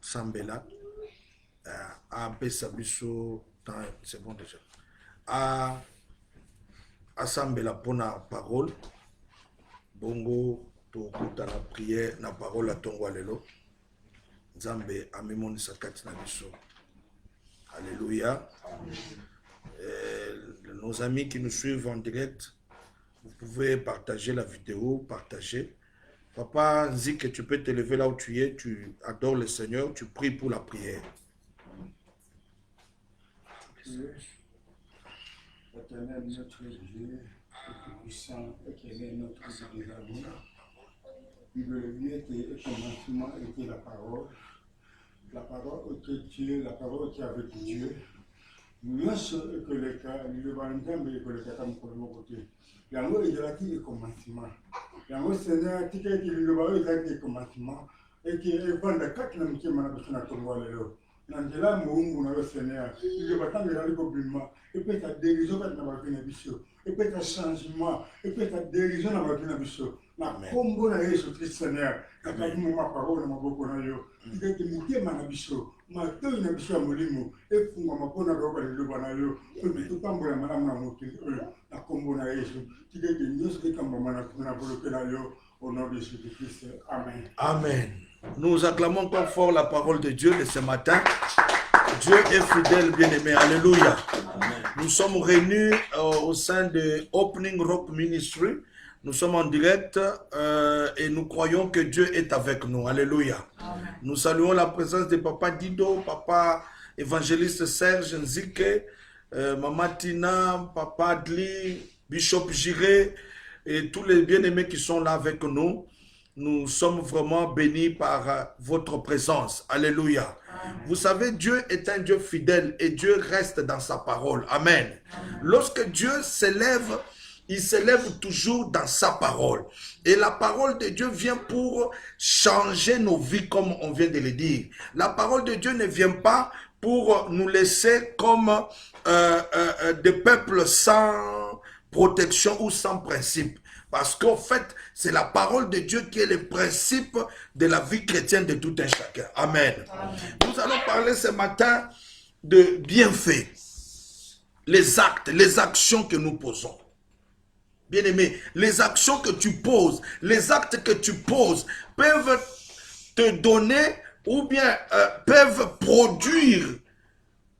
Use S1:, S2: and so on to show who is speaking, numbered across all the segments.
S1: Sambela, à Bessabiso, c'est bon déjà, à Sambela pour la parole, bongo, to kuta la prière, la parole à ton walelo, Nzambe amemoni sakati na biso. Alléluia. Nos amis qui nous suivent en direct, vous pouvez partager la vidéo, partager. Papa Nzik, tu peux te lever là où tu es, tu adores le Seigneur, tu pries pour la prière.
S2: Éternel, notre Dieu, tout-puissant, éternel, notre Dieu, le lieu était au commencement était la parole était Dieu, la parole était avec Dieu. Nous sommes que le cas, le bandam et que le cas comme pour le côté. Yango est là qui est commencement. Yango Seigneur, qui est le bas est commencement et qui est pendant 4 ans qui m'a besoin de tomber là. Nandela Mungu na Seigneur, il va t'amener dans le gouvernement et peut-être dérision quand na bakina biso et peut-être changement et peut-être dérision na bakina biso. Na kombo na Yesu Christ Seigneur, kaka mu ma parole na maboko na yo. Ike ki mutema na biso, ma to na biso molimo e funga mapona roba le bana yo. To tambola malamu na moto na kombo na Yesu. Ike ki nyos ke kamba mana na boloke na yo au nom de Jésus Christ. Amen.
S1: Amen. Nous acclamons encore fort la parole de Dieu de ce matin. Dieu est fidèle, bien-aimé. Alléluia. Amen. Nous sommes réunis au sein de Opening Rock Ministry. Nous sommes en direct et nous croyons que Dieu est avec nous. Alléluia. Amen. Nous saluons la présence de Papa Dido, Papa évangéliste Serge Nzike, Maman Tina, Papa Adli, Bishop Jiré et tous les bien-aimés qui sont là avec nous. Nous sommes vraiment bénis par votre présence. Alléluia. Amen. Vous savez, Dieu est un Dieu fidèle et Dieu reste dans sa parole. Amen. Amen. Lorsque Dieu s'élève, il s'élève toujours dans sa parole. Et la parole de Dieu vient pour changer nos vies, comme on vient de le dire. La parole de Dieu ne vient pas pour nous laisser comme des peuples sans protection ou sans principe. Parce qu'en fait, c'est la parole de Dieu qui est le principe de la vie chrétienne de tout un chacun. Amen. Amen. Nous allons parler ce matin de bienfaits. Les actes, les actions que nous posons. Bien-aimé, les actions que tu poses, les actes que tu poses peuvent te donner ou bien peuvent produire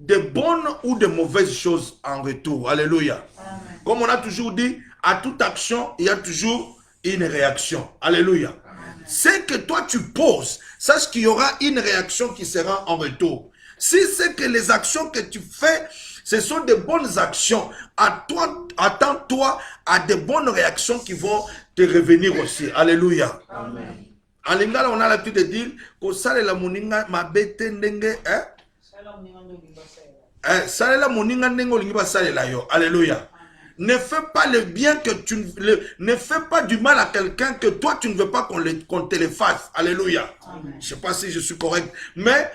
S1: de bonnes ou de mauvaises choses en retour. Alléluia. Amen. Comme on a toujours dit, à toute action, il y a toujours une réaction. Alléluia. Amen. C'est que toi tu poses, sache qu'il y aura une réaction qui sera en retour. Si c'est que les actions que tu fais, ce sont de bonnes actions, attends-toi à de bonnes réactions qui vont te revenir aussi. Alléluia. Amen. En lingala, on a l'habitude de dire que salela moninga mabete ndenge, salela moninga ndenge olingi ba salela yo. Alléluia. Ne fais pas le bien que ne fais pas du mal à quelqu'un que toi tu ne veux pas qu'on te le fasse. Alléluia. Amen. Je ne sais pas si je suis correct, mais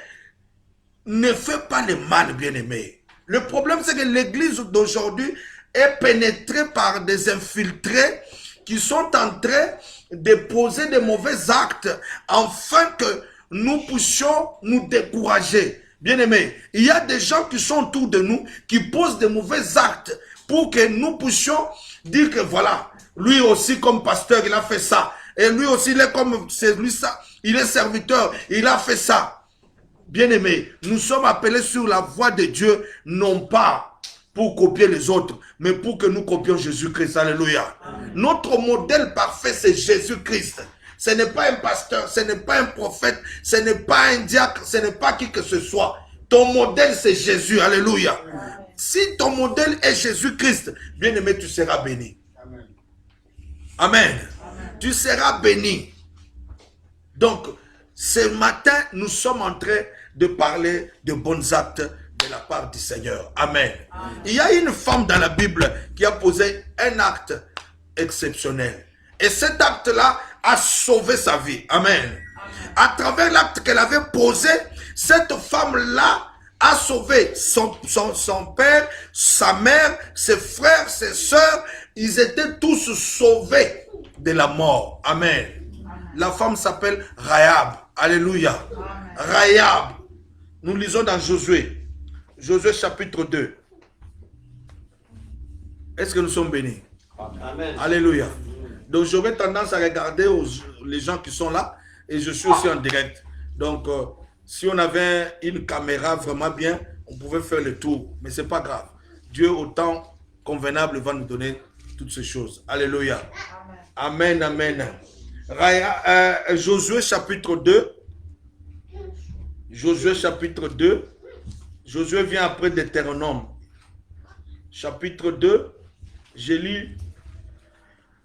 S1: ne fais pas le mal, bien-aimé. Le problème, c'est que l'église d'aujourd'hui est pénétrée par des infiltrés qui sont en train de poser de mauvais actes afin que nous puissions nous décourager. Bien-aimés, il y a des gens qui sont autour de nous qui posent de mauvais actes pour que nous puissions dire que voilà, lui aussi comme pasteur, il a fait ça. Et lui aussi, il est comme celui ça, il est serviteur, il a fait ça. Bien-aimés, nous sommes appelés sur la voie de Dieu, non pas pour copier les autres, mais pour que nous copions Jésus-Christ. Alléluia. Amen. Notre modèle parfait, c'est Jésus-Christ. Ce n'est pas un pasteur, ce n'est pas un prophète, ce n'est pas un diacre, ce n'est pas qui que ce soit. Ton modèle, c'est Jésus. Alléluia. Amen. Si ton modèle est Jésus-Christ, bien-aimé, tu seras béni. Amen. Amen. Amen. Tu seras béni. Donc, ce matin, nous sommes en train de parler de bons actes de la part du Seigneur. Amen. Amen. Il y a une femme dans la Bible qui a posé un acte exceptionnel. Et cet acte-là a sauvé sa vie. Amen. Amen. À travers l'acte qu'elle avait posé, cette femme-là a sauvé son père, sa mère, ses frères, ses sœurs. Ils étaient tous sauvés de la mort. Amen. Amen. La femme s'appelle Rahab. Alléluia. Rahab. Nous lisons dans Josué. Josué chapitre 2. Est-ce que nous sommes bénis? Amen. Alléluia. Donc j'aurais tendance à regarder les gens qui sont là et je suis aussi en direct. Donc si on avait une caméra vraiment bien, on pouvait faire le tour. Mais ce n'est pas grave. Dieu au temps convenable va nous donner toutes ces choses. Alléluia. Amen, amen. Josué chapitre 2. Josué chapitre 2. Josué vient après Deutéronome. Chapitre 2. Je lis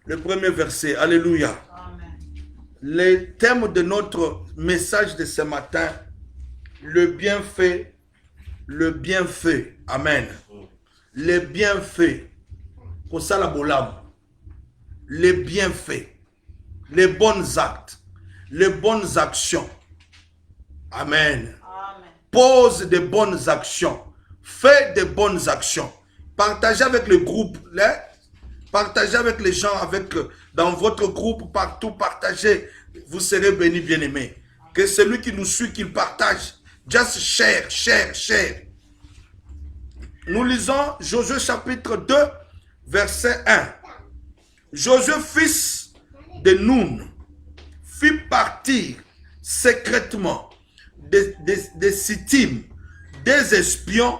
S1: le premier verset. Alléluia. Amen. Le thème de notre message de ce matin, le bienfait, le bienfait. Amen. Les bienfaits. Pour ça la bolam. Les bienfaits. Les bons actes. Les bonnes actions. Amen. Amen. Pose de bonnes actions. Fais de bonnes actions. Partagez avec le groupe. Partagez avec les gens, dans votre groupe, partout, partagez. Vous serez bénis, bien-aimés. Que celui qui nous suit, qu'il partage. Just share, share, share. Nous lisons Josué chapitre 2, verset 1. Josué, fils de Nun, fit partir secrètement de Sittim des espions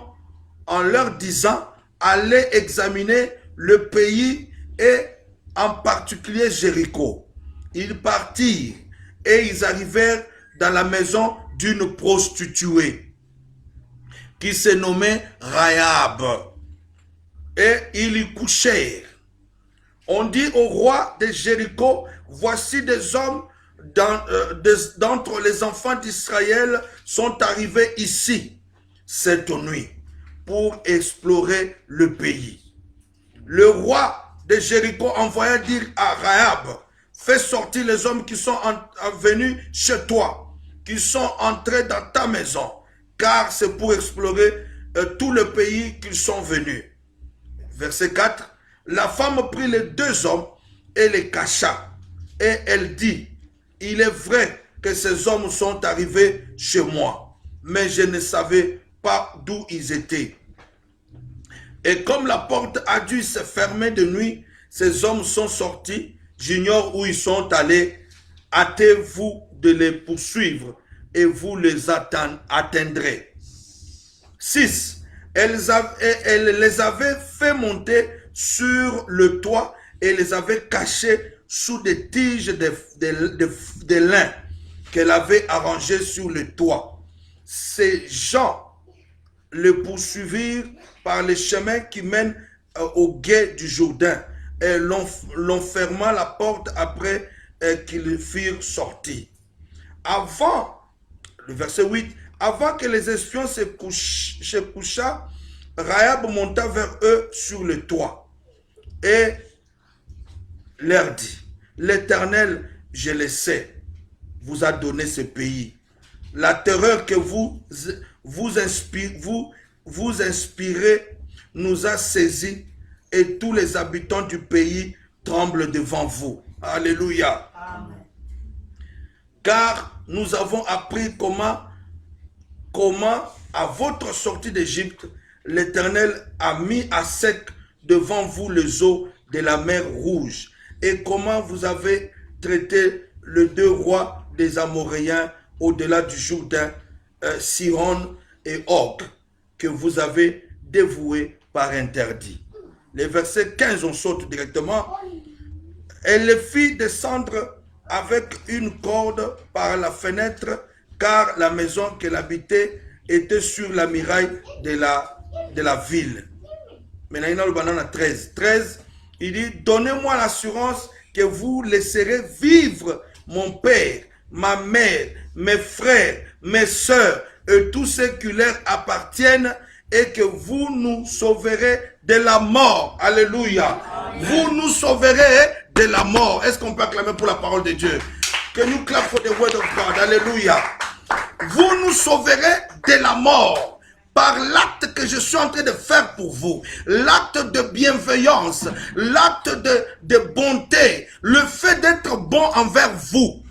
S1: en leur disant, allez examiner le pays et en particulier Jéricho. Ils partirent et ils arrivèrent dans la maison d'une prostituée qui se nommait Rahab. Et ils y couchèrent. On dit au roi de Jéricho, voici des hommes d'entre les enfants d'Israël sont arrivés ici cette nuit pour explorer le pays. Le roi de Jéricho envoya dire à Rahab, fais sortir les hommes qui sont venus chez toi, qui sont entrés dans ta maison, car c'est pour explorer tout le pays qu'ils sont venus. Verset 4, la femme prit les deux hommes et les cacha, et elle dit, il est vrai que ces hommes sont arrivés chez moi, mais je ne savais pas d'où ils étaient. Et comme la porte a dû se fermer de nuit, ces hommes sont sortis, j'ignore où ils sont allés, hâtez-vous de les poursuivre et vous les atteindrez. 6. Elle les avait fait monter sur le toit et les avait cachés sous des tiges de lin qu'elle avait arrangées sur le toit. Ces gens le poursuivirent par les chemins qui mènent au gué du Jourdain et l'on ferma la porte après qu'ils furent sortis. Avant, le verset 8, avant que les espions se couchent, Rahab monta vers eux sur le toit et leur dit, l'Éternel, je le sais, vous a donné ce pays. La terreur que vous inspirez nous a saisis et tous les habitants du pays tremblent devant vous. Alléluia. Amen. Car nous avons appris comment à votre sortie d'Égypte, l'Éternel a mis à sec devant vous les eaux de la mer Rouge et comment vous avez traité les deux rois des Amoréens au-delà du Jourdain, Sihon et Og, que vous avez dévoués par interdit. Les versets 15, on saute directement. Elle les fit descendre avec une corde par la fenêtre, car la maison qu'elle habitait était sur la muraille de la ville. Maintenant, il y a le banane 13. 13, il dit, donnez-moi l'assurance que vous laisserez vivre mon père, ma mère, mes frères, mes soeurs et tous ceux qui leur appartiennent et que vous nous sauverez de la mort. Alléluia. Amen. Vous nous sauverez de la mort. Est-ce qu'on peut acclamer pour la parole de Dieu? Que nous clap for the word of God. Alléluia. Vous nous sauverez de la mort par l'acte que je suis en train de faire pour vous. L'acte de bienveillance, l'acte de bonté, le fait d'être bon envers vous.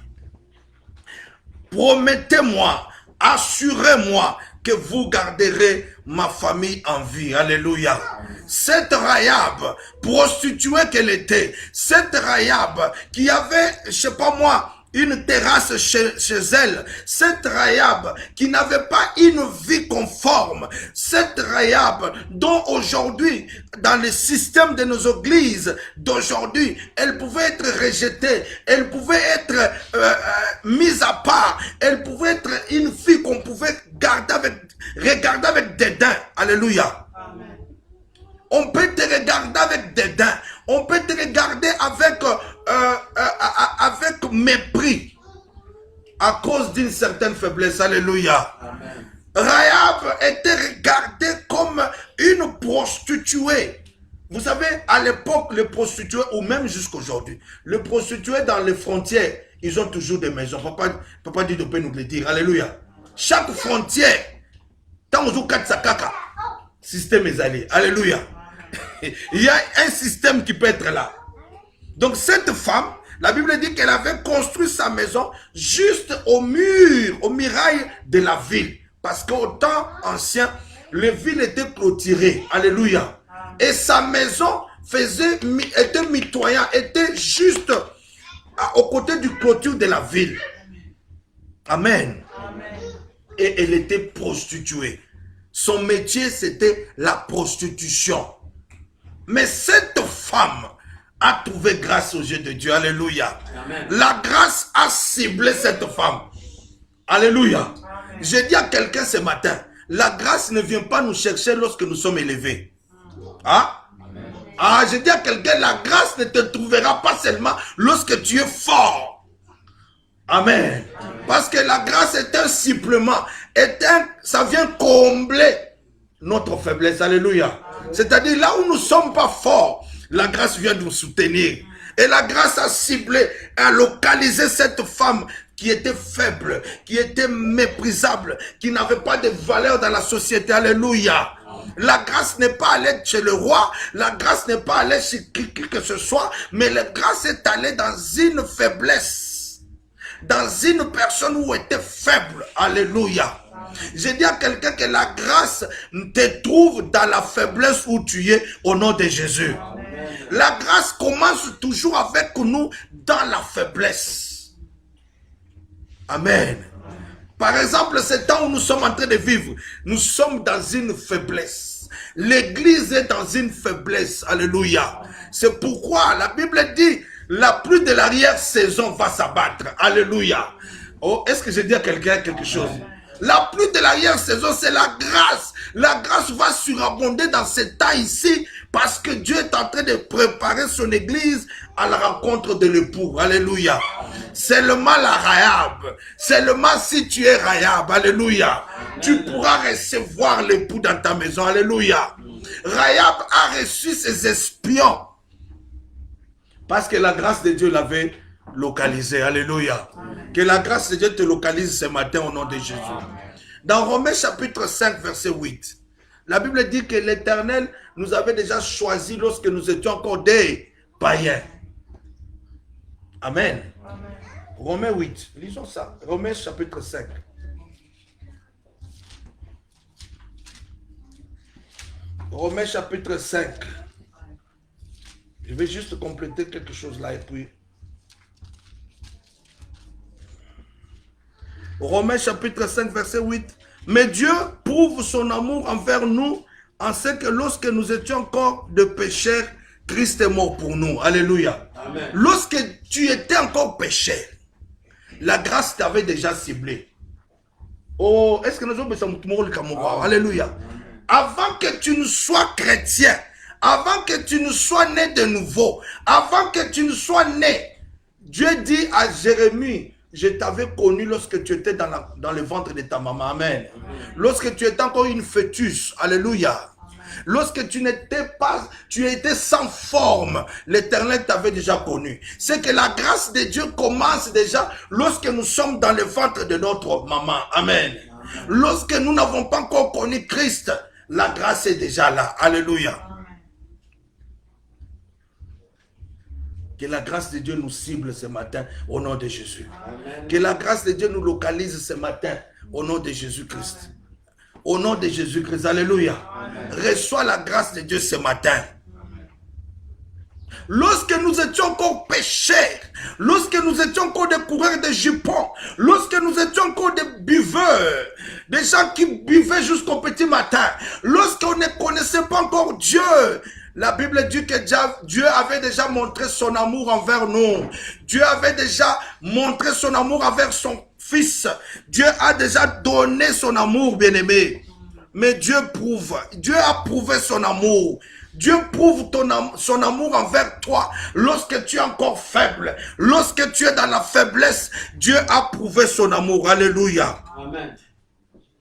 S1: promettez-moi, assurez-moi que vous garderez ma famille en vie. Alléluia. Cette Rahab, prostituée qu'elle était, cette Rahab qui avait, je sais pas moi, une terrasse chez elle, cette Rahab qui n'avait pas une vie conforme, cette Rahab dont aujourd'hui, dans le système de nos églises d'aujourd'hui, elle pouvait être rejetée, elle pouvait être mise à part, elle pouvait être une fille qu'on pouvait regarder avec dédain. Alléluia. Amen. On peut te regarder avec dédain, on peut te regarder avec mépris à cause d'une certaine faiblesse. Alléluia. Amen. Rahab était regardée comme une prostituée. Vous savez, à l'époque, les prostituées, ou même jusqu'aujourd'hui, les prostituées dans les frontières, ils ont toujours des maisons. Papa dit de paix nous le dire. Alléluia. Chaque frontière, tant aux Katsakaka, système est allé. Alléluia. Il y a un système qui peut être là. Donc cette femme, la Bible dit qu'elle avait construit sa maison juste au mur, au muraille de la ville. Parce qu'au temps ancien, les villes étaient clôturées. Alléluia. Et sa maison était mitoyenne, était juste aux côtés du clôture de la ville. Amen. Et elle était prostituée. Son métier, c'était la prostitution. Mais cette femme a trouvé grâce aux yeux de Dieu. Alléluia. Amen. La grâce a ciblé cette femme. Alléluia. J'ai dit à quelqu'un ce matin, la grâce ne vient pas nous chercher lorsque nous sommes élevés. Hein? Ah, j'ai dit à quelqu'un, la grâce ne te trouvera pas seulement lorsque tu es fort. Amen. Parce que la grâce est un supplément. Ça vient combler notre faiblesse. Alléluia. C'est-à-dire là où nous ne sommes pas forts, la grâce vient nous soutenir. Et la grâce a ciblé, a localisé cette femme qui était faible, qui était méprisable, qui n'avait pas de valeur dans la société. Alléluia. La grâce n'est pas allée chez le roi, la grâce n'est pas allée chez qui que ce soit, mais la grâce est allée dans une faiblesse, dans une personne où était faible. Alléluia. J'ai dit à quelqu'un que la grâce te trouve dans la faiblesse où tu es au nom de Jésus. Amen. La grâce commence toujours avec nous dans la faiblesse. Amen. Par exemple, ce temps où nous sommes en train de vivre, nous sommes dans une faiblesse. L'église est dans une faiblesse. Alléluia. C'est pourquoi la Bible dit, la pluie de l'arrière-saison va s'abattre. Alléluia. Oh, est-ce que j'ai dit à quelqu'un quelque chose? La pluie de l'arrière-saison, c'est la grâce. La grâce va surabonder dans ce temps ici parce que Dieu est en train de préparer son église à la rencontre de l'époux. Alléluia. Seulement la Rahab. Seulement si tu es Rahab. Alléluia. Tu pourras recevoir l'époux dans ta maison. Alléluia. Rahab a reçu ses espions parce que la grâce de Dieu l'avait localisé. Alléluia. Que la grâce de Dieu te localise ce matin au nom de Jésus. Dans Romains chapitre 5 verset 8, la Bible dit que l'Éternel nous avait déjà choisis lorsque nous étions encore des païens. Amen. Romains 8, lisons ça. Romains chapitre 5. Romains chapitre 5. Je vais juste compléter quelque chose là et puis... Romains chapitre 5 verset 8. Mais Dieu prouve son amour envers nous en ce que lorsque nous étions encore de pécheurs, Christ est mort pour nous. Alléluia. Amen. Lorsque tu étais encore pécheur, la grâce t'avait déjà ciblé. Oh, est-ce que nous avons besoin de Alléluia. Avant que tu ne sois chrétien, avant que tu ne sois né de nouveau, avant que tu ne sois né, Dieu dit à Jérémie, je t'avais connu lorsque tu étais dans le ventre de ta maman. Amen. Lorsque tu étais encore une fœtus. Alléluia. Lorsque tu n'étais pas, tu étais sans forme, l'Éternel t'avait déjà connu. C'est que la grâce de Dieu commence déjà lorsque nous sommes dans le ventre de notre maman. Amen. Lorsque nous n'avons pas encore connu Christ, la grâce est déjà là. Alléluia. Que la grâce de Dieu nous cible ce matin au nom de Jésus.
S3: Amen.
S1: Que la grâce de Dieu nous localise ce matin au nom de Jésus-Christ. Au nom de Jésus-Christ. Alléluia.
S3: Amen.
S1: Reçois la grâce de Dieu ce matin. Lorsque nous étions encore pécheurs, lorsque nous étions encore des coureurs de jupons, lorsque nous étions encore des buveurs, des gens qui buvaient jusqu'au petit matin, lorsqu'on ne connaissait pas encore Dieu, la Bible dit que Dieu avait déjà montré son amour envers nous. Dieu avait déjà montré son amour envers son Fils. Dieu a déjà donné son amour, bien-aimé. Mais Dieu a prouvé son amour. Dieu prouve son amour envers toi lorsque tu es encore faible. Lorsque tu es dans la faiblesse, Dieu a prouvé son amour. Alléluia.
S3: Amen.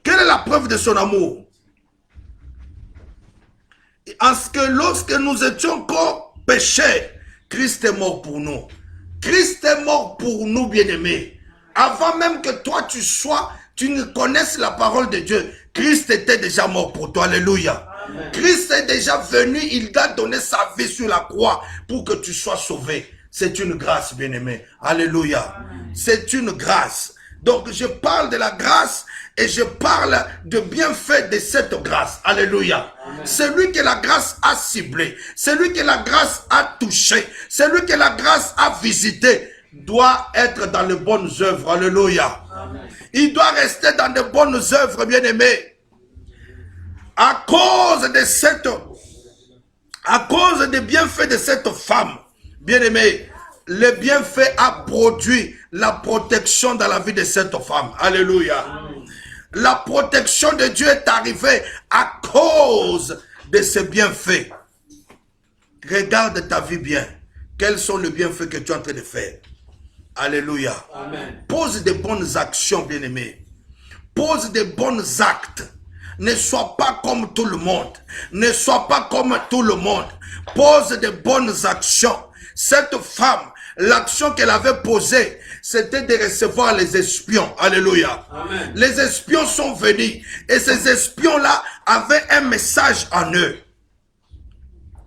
S1: Quelle est la preuve de son amour? En ce que lorsque nous étions encore pécheurs, Christ est mort pour nous. Christ est mort pour nous, bien-aimés. Avant même que toi tu ne connaisses la parole de Dieu, Christ était déjà mort pour toi. Alléluia.
S3: Amen.
S1: Christ est déjà venu, il t'a donné sa vie sur la croix pour que tu sois sauvé. C'est une grâce, bien-aimé. Alléluia. C'est une grâce. Donc je parle de la grâce et je parle de bienfait de cette grâce. Alléluia. Celui que la grâce a ciblé, celui que la grâce a touché, celui que la grâce a visité, doit être dans les bonnes œuvres. Alléluia.
S3: Amen.
S1: Il doit rester dans de bonnes œuvres, bien-aimés. À cause des bienfaits de cette femme, bien-aimée, le bienfait a produit la protection dans la vie de cette femme. Alléluia. La protection de Dieu est arrivée à cause de ces bienfaits. Regarde ta vie bien. Quels sont les bienfaits que tu es en train de faire? Alléluia.
S3: Amen.
S1: Pose de bonnes actions, bien-aimés. Pose de bons actes. Ne sois pas comme tout le monde. Ne sois pas comme tout le monde. Pose de bonnes actions. Cette femme, l'action qu'elle avait posée, c'était de recevoir les espions. Alléluia.
S3: Amen.
S1: Les espions sont venus. Et ces espions-là avaient un message en eux.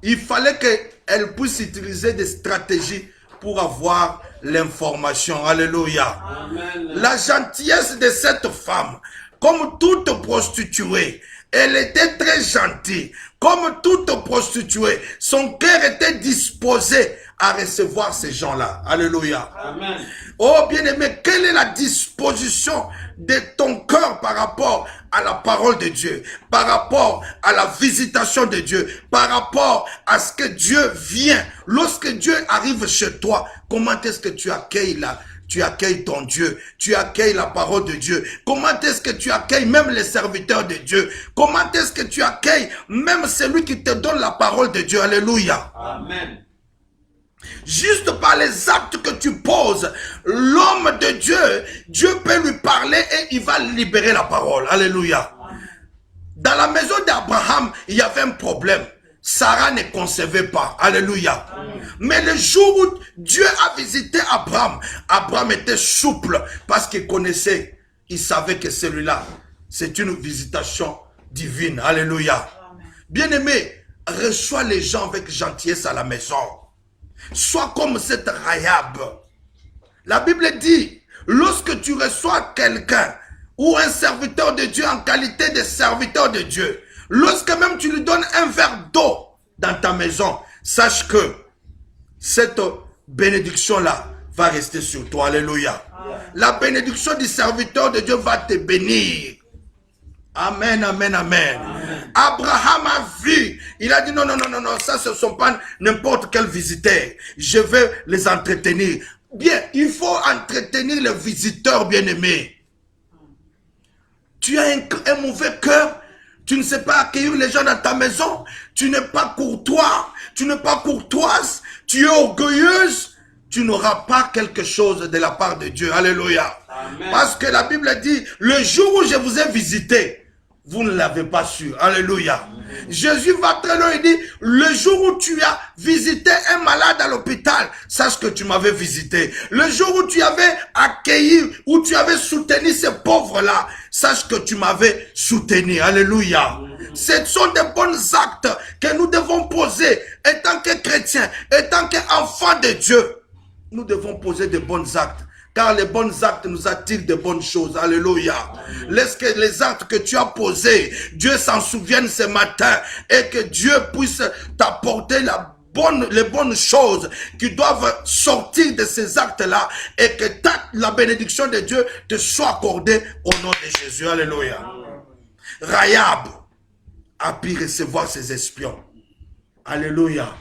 S1: Il fallait qu'elle puisse utiliser des stratégies pour avoir l'information. Alléluia.
S3: Amen.
S1: La gentillesse de cette femme, comme toute prostituée, elle était très gentille. Comme toute prostituée, son cœur était disposé à recevoir ces gens-là. Alléluia.
S3: Amen.
S1: Oh bien-aimé, quelle est la disposition de ton cœur par rapport à la parole de Dieu, par rapport à la visitation de Dieu, par rapport à ce que Dieu vient. Lorsque Dieu arrive chez toi, comment est-ce que tu accueilles tu accueilles ton Dieu, tu accueilles la parole de Dieu. Comment est-ce que tu accueilles même les serviteurs de Dieu? Comment est-ce que tu accueilles même celui qui te donne la parole de Dieu? Alléluia.
S3: Amen.
S1: Juste par les actes que tu poses, l'homme de Dieu, Dieu peut lui parler et il va libérer la parole. Alléluia. Dans la maison d'Abraham, il y avait un problème. Sarah ne concevait pas. Alléluia. Mais le jour où Dieu a visité Abraham, Abraham était souple parce qu'il connaissait, il savait que celui-là, c'est une visitation divine. Alléluia. Bien-aimé, reçois les gens avec gentillesse à la maison. Sois comme cette Rahab. La Bible dit, lorsque tu reçois quelqu'un ou un serviteur de Dieu en qualité de serviteur de Dieu, lorsque même tu lui donnes un verre d'eau dans ta maison, sache que cette bénédiction-là va rester sur toi. Alléluia. La bénédiction du serviteur de Dieu va te bénir. Amen, amen, amen. Amen. Abraham a vu, il a dit non, non, non, non, non, ça ce ne sont pas n'importe quel visiteur. Je vais les entretenir. Bien, il faut entretenir les visiteurs bien-aimés. Tu as un mauvais cœur, tu ne sais pas accueillir les gens dans ta maison, tu n'es pas courtois, tu n'es pas courtoise, tu es orgueilleuse, tu n'auras pas quelque chose de la part de Dieu. Alléluia.
S3: Amen.
S1: Parce que la Bible dit, le jour où je vous ai visité, vous ne l'avez pas su. Alléluia. Jésus va très loin, il dit, le jour où tu as visité un malade à l'hôpital, sache que tu m'avais visité. Le jour où tu avais accueilli, où tu avais soutenu ces pauvres-là, sache que tu m'avais soutenu. Alléluia. Ce sont des bons actes que nous devons poser, étant que chrétiens, étant qu'enfants de Dieu. Nous devons poser de bons actes. Car les bons actes nous attirent de bonnes choses. Alléluia. Laisse que les actes que tu as posés, Dieu s'en souvienne ce matin et que Dieu puisse t'apporter les bonnes choses qui doivent sortir de ces actes-là et que la bénédiction de Dieu te soit accordée au nom de Jésus. Alléluia. Rahab a pu recevoir ses espions. Alléluia.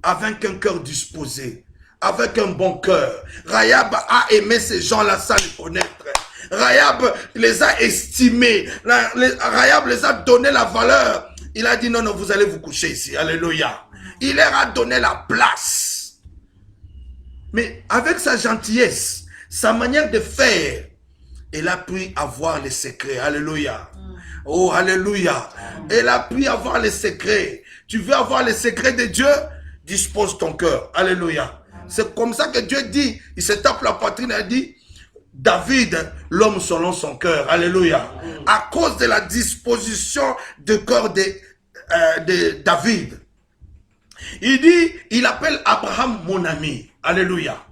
S1: Avec un cœur disposé. Avec un bon cœur. Rahab a aimé ces gens-là sans les connaître. Rahab les a estimés. Rahab les a donné la valeur. Il a dit non, non, vous allez vous coucher ici. Alléluia. Il leur a donné la place. Mais avec sa gentillesse, sa manière de faire, elle a pu avoir les secrets. Alléluia. Oh, alléluia. Elle a pu avoir les secrets. Tu veux avoir les secrets de Dieu? Dispose ton cœur. Alléluia. C'est comme ça que Dieu dit, il se tape la poitrine et dit, David, l'homme selon son cœur. Alléluia. À cause de la disposition de cœur de David. Il dit, il appelle Abraham mon ami. Alléluia.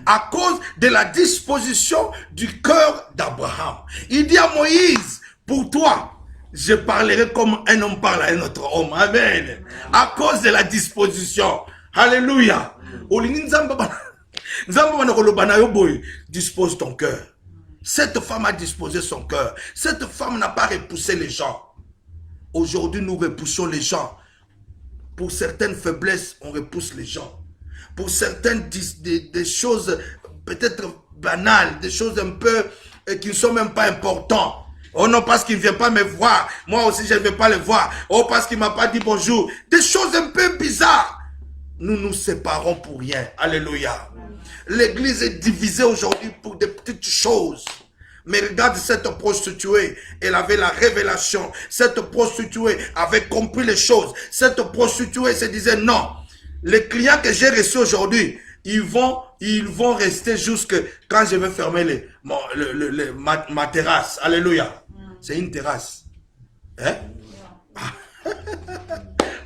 S1: À cause de la disposition du cœur d'Abraham. Il dit à Moïse, pour toi, je parlerai comme un homme parle à un autre homme. Amen. À cause de la disposition. Alléluia. Dispose ton cœur. Cette femme a disposé son cœur. Cette femme n'a pas repoussé les gens. Aujourd'hui, nous repoussons les gens. Pour certaines faiblesses, on repousse les gens. Pour certaines des choses peut-être banales, des choses un peu qui ne sont même pas importantes. Oh non, parce qu'il ne vient pas me voir. Moi aussi, je ne vais pas le voir. Oh, parce qu'il ne m'a pas dit bonjour. Des choses un peu bizarres. Nous nous séparons pour rien. Alléluia. L'église est divisée aujourd'hui pour des petites choses. Mais regarde cette prostituée, elle avait la révélation. Cette prostituée avait compris les choses. Cette prostituée se disait non. Les clients que j'ai reçus aujourd'hui, ils vont rester jusque quand je vais fermer ma terrasse. Alléluia. C'est une terrasse. Hein?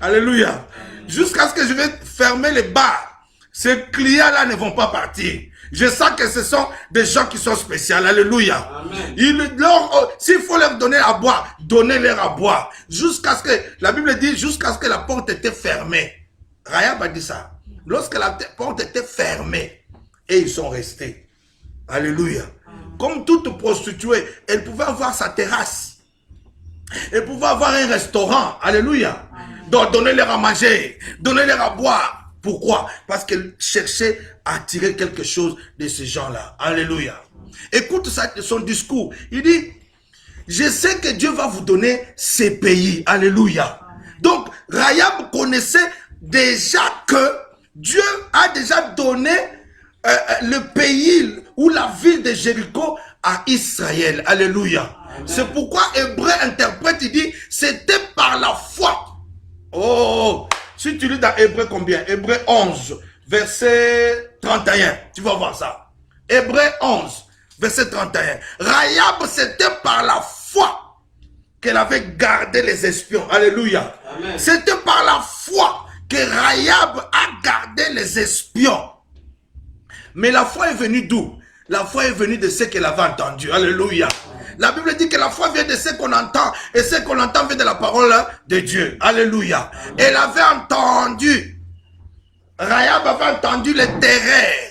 S1: Alléluia. Jusqu'à ce que je vais fermer les bars. Ces clients-là ne vont pas partir. Je sens que ce sont des gens qui sont spéciaux. Alléluia. S'il faut leur donner à boire, donnez-leur à boire. Jusqu'à ce que, la Bible dit, jusqu'à ce que la porte était fermée. Rahab a dit ça. Lorsque la porte était fermée, et ils sont restés. Alléluia. Comme toute prostituée, elle pouvait avoir sa terrasse. Elle pouvait avoir un restaurant. Alléluia. Donc, donnez-leur à manger, donnez-leur à boire. Pourquoi? Parce qu'elle cherchait à tirer quelque chose de ces gens-là. Alléluia. Écoute son discours. Il dit, je sais que Dieu va vous donner ces pays. Alléluia. Donc, Rahab connaissait déjà que Dieu a déjà donné le pays ou la ville de Jéricho à Israël. Alléluia. C'est pourquoi Hébreu interprète, il dit, c'était par la foi. Oh, si tu lis dans Hébreu combien? Hébreu 11, verset 31. Tu vas voir ça. Hébreu 11, verset 31. Rahab, c'était par la foi qu'elle avait gardé les espions. Alléluia. C'était par la foi que Rahab a gardé les espions. Mais la foi est venue d'où? La foi est venue de ce qu'elle avait entendu. Alléluia. La Bible dit que la foi vient de ce qu'on entend. Et ce qu'on entend vient de la parole de Dieu. Alléluia. Elle avait entendu. Rahab avait entendu les terreurs.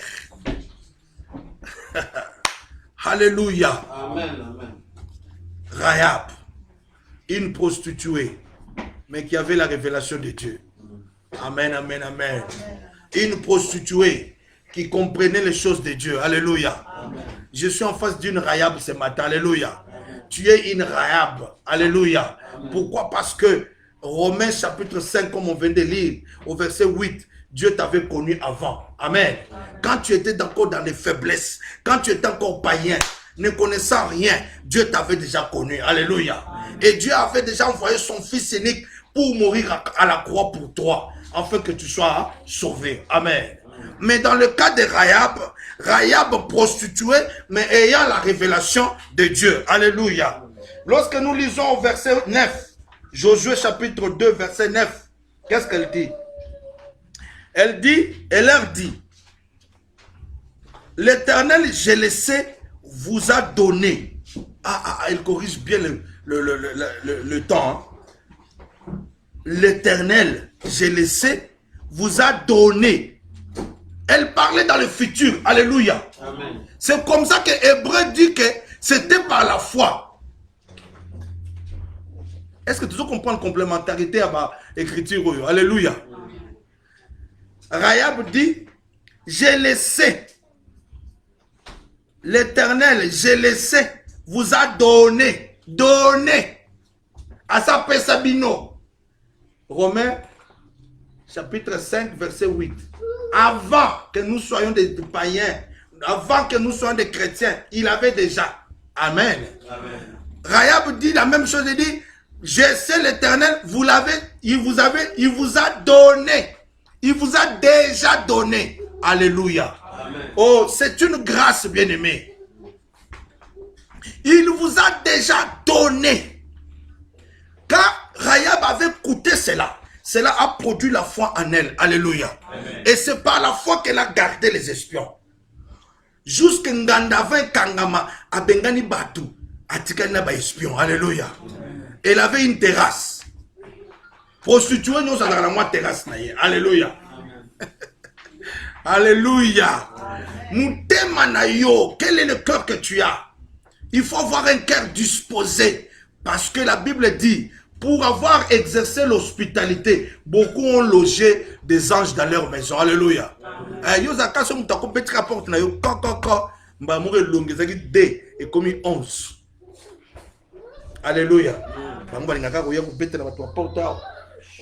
S1: Alléluia.
S3: Amen.
S1: Rahab, une prostituée, mais qui avait la révélation de Dieu. Amen. Une prostituée qui comprenait les choses de Dieu. Alléluia.
S3: Amen.
S1: Je suis en face d'une Rahab ce matin. Alléluia. Amen. Tu es une Rahab. Alléluia. Amen. Pourquoi? Parce que Romains chapitre 5, comme on vient de lire, au verset 8, Dieu t'avait connu avant. Amen. Amen. Quand tu étais encore dans les faiblesses, quand tu étais encore païen, ne connaissant rien, Dieu t'avait déjà connu. Alléluia. Et Dieu avait déjà envoyé son fils unique pour mourir à la croix pour toi, afin que tu sois sauvé. Amen. Mais dans le cas de Rahab prostituée, mais ayant la révélation de Dieu. Alléluia. Lorsque nous lisons au verset 9, Josué chapitre 2, verset 9, qu'est-ce qu'elle dit? Elle leur dit, l'Éternel, je le sais, vous a donné. Elle corrige bien le temps. Hein. L'Éternel, je le sais, vous a donné. Elle parlait dans le futur. Alléluia. C'est comme ça que Hébreu dit que c'était par la foi. Est-ce que tu comprends la complémentarité à l'écriture? Alléluia. Rahab dit, je le sais. L'Éternel, je le sais, vous a donné. Donné. À sa Pesabino. Romains, chapitre 5, verset 8. Avant que nous soyons des païens, avant que nous soyons des chrétiens, il avait déjà. Amen. Amen. Rahab dit la même chose, il dit, je sais l'Éternel, il vous a donné. Il vous a déjà donné. Alléluia. Amen. Oh, c'est une grâce, bien-aimée. Il vous a déjà donné. Car Rahab avait écouté cela. Cela a produit la foi en elle. Alléluia. Amen. Et c'est par la foi qu'elle a gardé les espions. Jusqu'à Ngandavin Kangama, à Bengani Batu, à Tikana ba espion. Alléluia. Amen. Elle avait une terrasse. Prostituée, nous avons la moitié terrasse. Alléluia. Alléluia. Moutemanayo, quel est le cœur que tu as? Il faut avoir un cœur disposé. Parce que la Bible dit, pour avoir exercé l'hospitalité, beaucoup ont logé des anges dans leur maison. Alléluia. Et comme 11. Alléluia.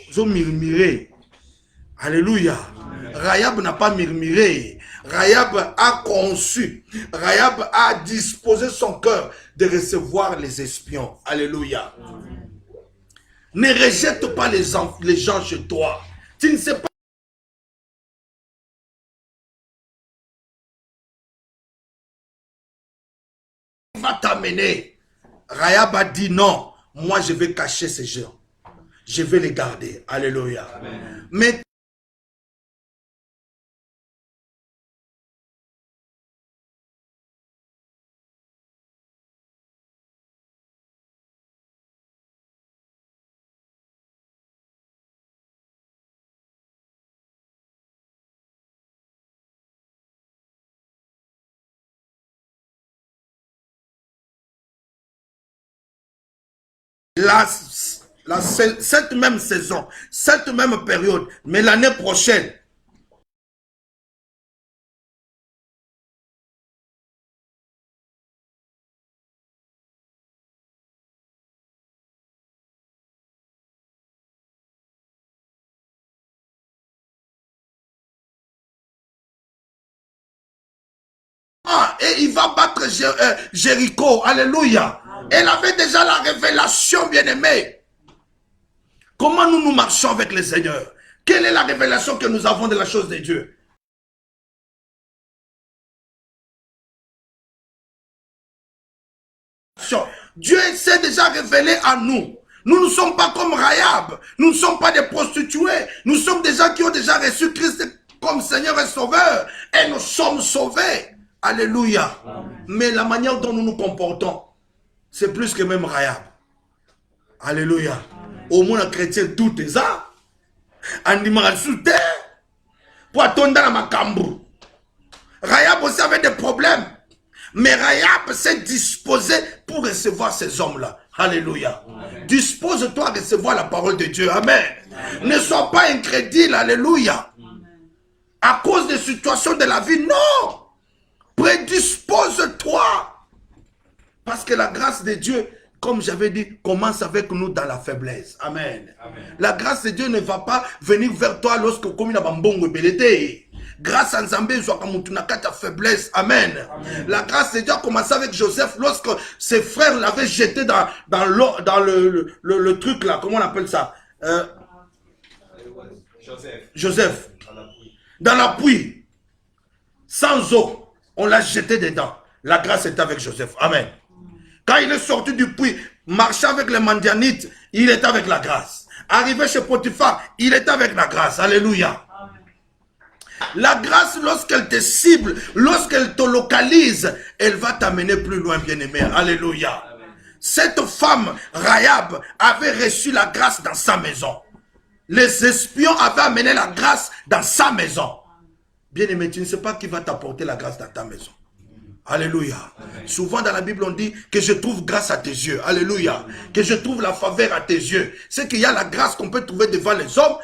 S1: Ils ont murmuré. Alléluia. Rahab n'a pas murmuré. Rahab a conçu. Rahab a disposé son cœur de recevoir les espions. Alléluia. Ne rejette pas les gens chez toi. Tu ne sais pas. Va t'amener. Rahab a dit non. Moi je vais cacher ces gens. Je vais les garder. Alléluia. Amen. Mais cette même saison, cette même période, mais l'année prochaine, et il va battre Jéricho. Alléluia. Elle avait déjà la révélation, bien-aimée. Comment nous marchons avec le Seigneur? Quelle est la révélation que nous avons de la chose de Dieu? Dieu s'est déjà révélé à nous. Nous ne sommes pas comme Rahab. Nous ne sommes pas des prostituées. Nous sommes des gens qui ont déjà reçu Christ comme Seigneur et Sauveur. Et nous sommes sauvés. Alléluia. Amen. Mais la manière dont nous nous comportons, c'est plus que même Rahab. Alléluia. Amen. Au moins, les chrétiens, tout est ça. Animal sous terre. Pour attendre dans ma cambrou. Rahab aussi avait des problèmes. Mais Rahab s'est disposé pour recevoir ces hommes-là. Alléluia. Dispose-toi à recevoir la parole de Dieu. Amen. Amen. Ne sois pas incrédule. Alléluia. Amen. À cause des situations de la vie, non. Prédispose-toi. Parce que la grâce de Dieu, comme j'avais dit, commence avec nous dans la faiblesse. Amen. Amen. La grâce de Dieu ne va pas venir vers toi lorsque comme il a bambongo belete. grâce à Nzambé, ta faiblesse. Amen. La grâce de Dieu a commencé avec Joseph lorsque ses frères l'avaient jeté dans le truc là. Comment on appelle ça? Joseph. Dans la pluie. Sans eau. On l'a jeté dedans. La grâce est avec Joseph. Amen. Quand il est sorti du puits, marchant avec les Mandianites, il est avec la grâce. Arrivé chez Potiphar, il est avec la grâce. Alléluia. La grâce, lorsqu'elle te cible, lorsqu'elle te localise, elle va t'amener plus loin, bien-aimé. Alléluia. Cette femme, Rahab, avait reçu la grâce dans sa maison. Les espions avaient amené la grâce dans sa maison. Bien-aimé, tu ne sais pas qui va t'apporter la grâce dans ta maison. Alléluia. Souvent dans la Bible on dit que je trouve grâce à tes yeux. Alléluia. Que je trouve la faveur à tes yeux. C'est qu'il y a la grâce qu'on peut trouver devant les hommes,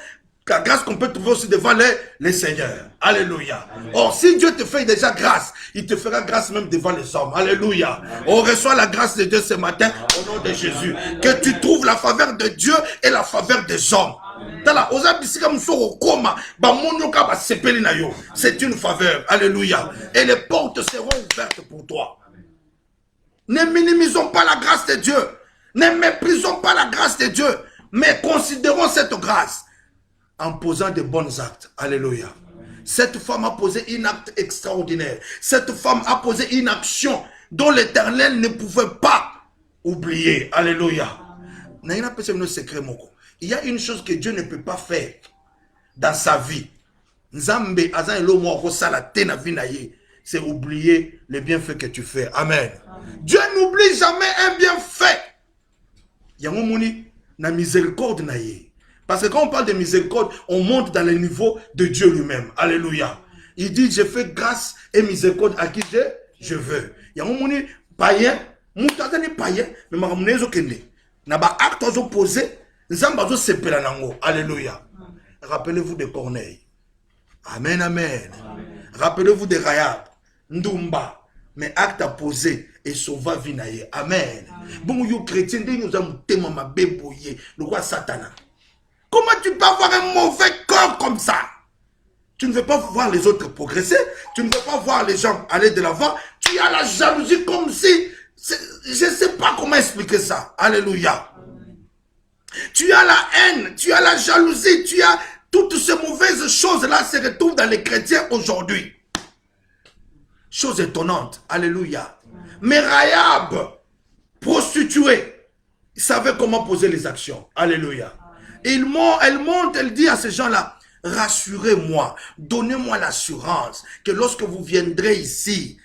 S1: la grâce qu'on peut trouver aussi devant les seigneurs. Alléluia. Or, si Dieu te fait déjà grâce, il te fera grâce même devant les hommes. Alléluia. On reçoit la grâce de Dieu ce matin au nom de Jésus. Que tu trouves la faveur de Dieu et la faveur des hommes. C'est une faveur. Alléluia. Et les portes seront ouvertes pour toi. Ne minimisons pas la grâce de Dieu. Ne méprisons pas la grâce de Dieu. Mais considérons cette grâce en posant de bons actes. Alléluia. Cette femme a posé un acte extraordinaire. Cette femme a posé une action dont l'Éternel ne pouvait pas oublier. Alléluia. Il y a une chose que Dieu ne peut pas faire dans sa vie. C'est oublier les bienfaits que tu fais. Amen. Dieu n'oublie jamais un bienfait. Il y a la miséricorde. Parce que quand on parle de miséricorde, on monte dans le niveau de Dieu lui-même. Alléluia. Il dit, je fais grâce et miséricorde à qui je veux. Il y a un païen, païen, mais na ba acte opposé, alléluia. Rappelez-vous de Corneille. Amen, amen. Rappelez-vous de Rahab, Ndumba, mais acte à poser et sauva vinaye. Amen. Bon, vous chrétiens, nous avons témoin ma bébouillé, le roi Satan. Comment tu peux avoir un mauvais corps comme ça? Tu ne veux pas voir les autres progresser, tu ne veux pas voir les gens aller de l'avant, tu as la jalousie comme si, je ne sais pas comment expliquer ça. Alléluia. Tu as la haine, tu as la jalousie, tu as toutes ces mauvaises choses-là se retrouvent dans les chrétiens aujourd'hui. Chose étonnante. Alléluia. Mais Rahab, prostituée, il savait comment poser les actions. Alléluia. Elle monte, elle dit à ces gens-là, rassurez-moi, donnez-moi l'assurance que lorsque vous viendrez ici,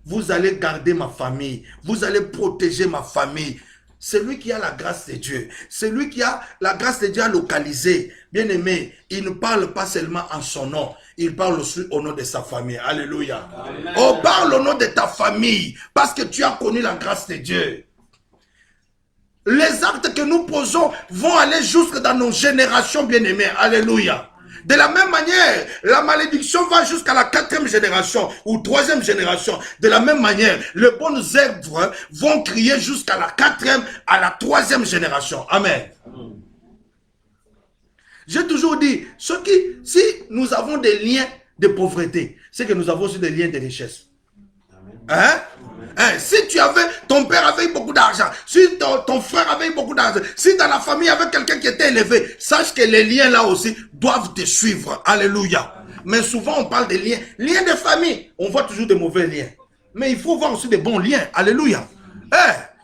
S1: vous allez garder ma famille, vous allez protéger ma famille. Celui qui a la grâce de Dieu, celui qui a la grâce de Dieu à localiser, bien aimé, il ne parle pas seulement en son nom, il parle aussi au nom de sa famille. Alléluia. Amen. On parle au nom de ta famille, parce que tu as connu la grâce de Dieu. Les actes que nous posons vont aller jusque dans nos générations, bien aimées. Alléluia. De la même manière, la malédiction va jusqu'à la 4e génération ou 3e génération. De la même manière, les bonnes œuvres vont crier jusqu'à la 4e, à la 3e génération. Amen. J'ai toujours dit, si nous avons des liens de pauvreté, c'est que nous avons aussi des liens de richesse. Si ton père avait beaucoup d'argent, si ton frère avait beaucoup d'argent, si dans la famille il y avait quelqu'un qui était élevé, sache que les liens là aussi doivent te suivre. Alléluia. Mais souvent on parle des liens. Liens de famille, on voit toujours de mauvais liens. Mais il faut voir aussi des bons liens. Alléluia.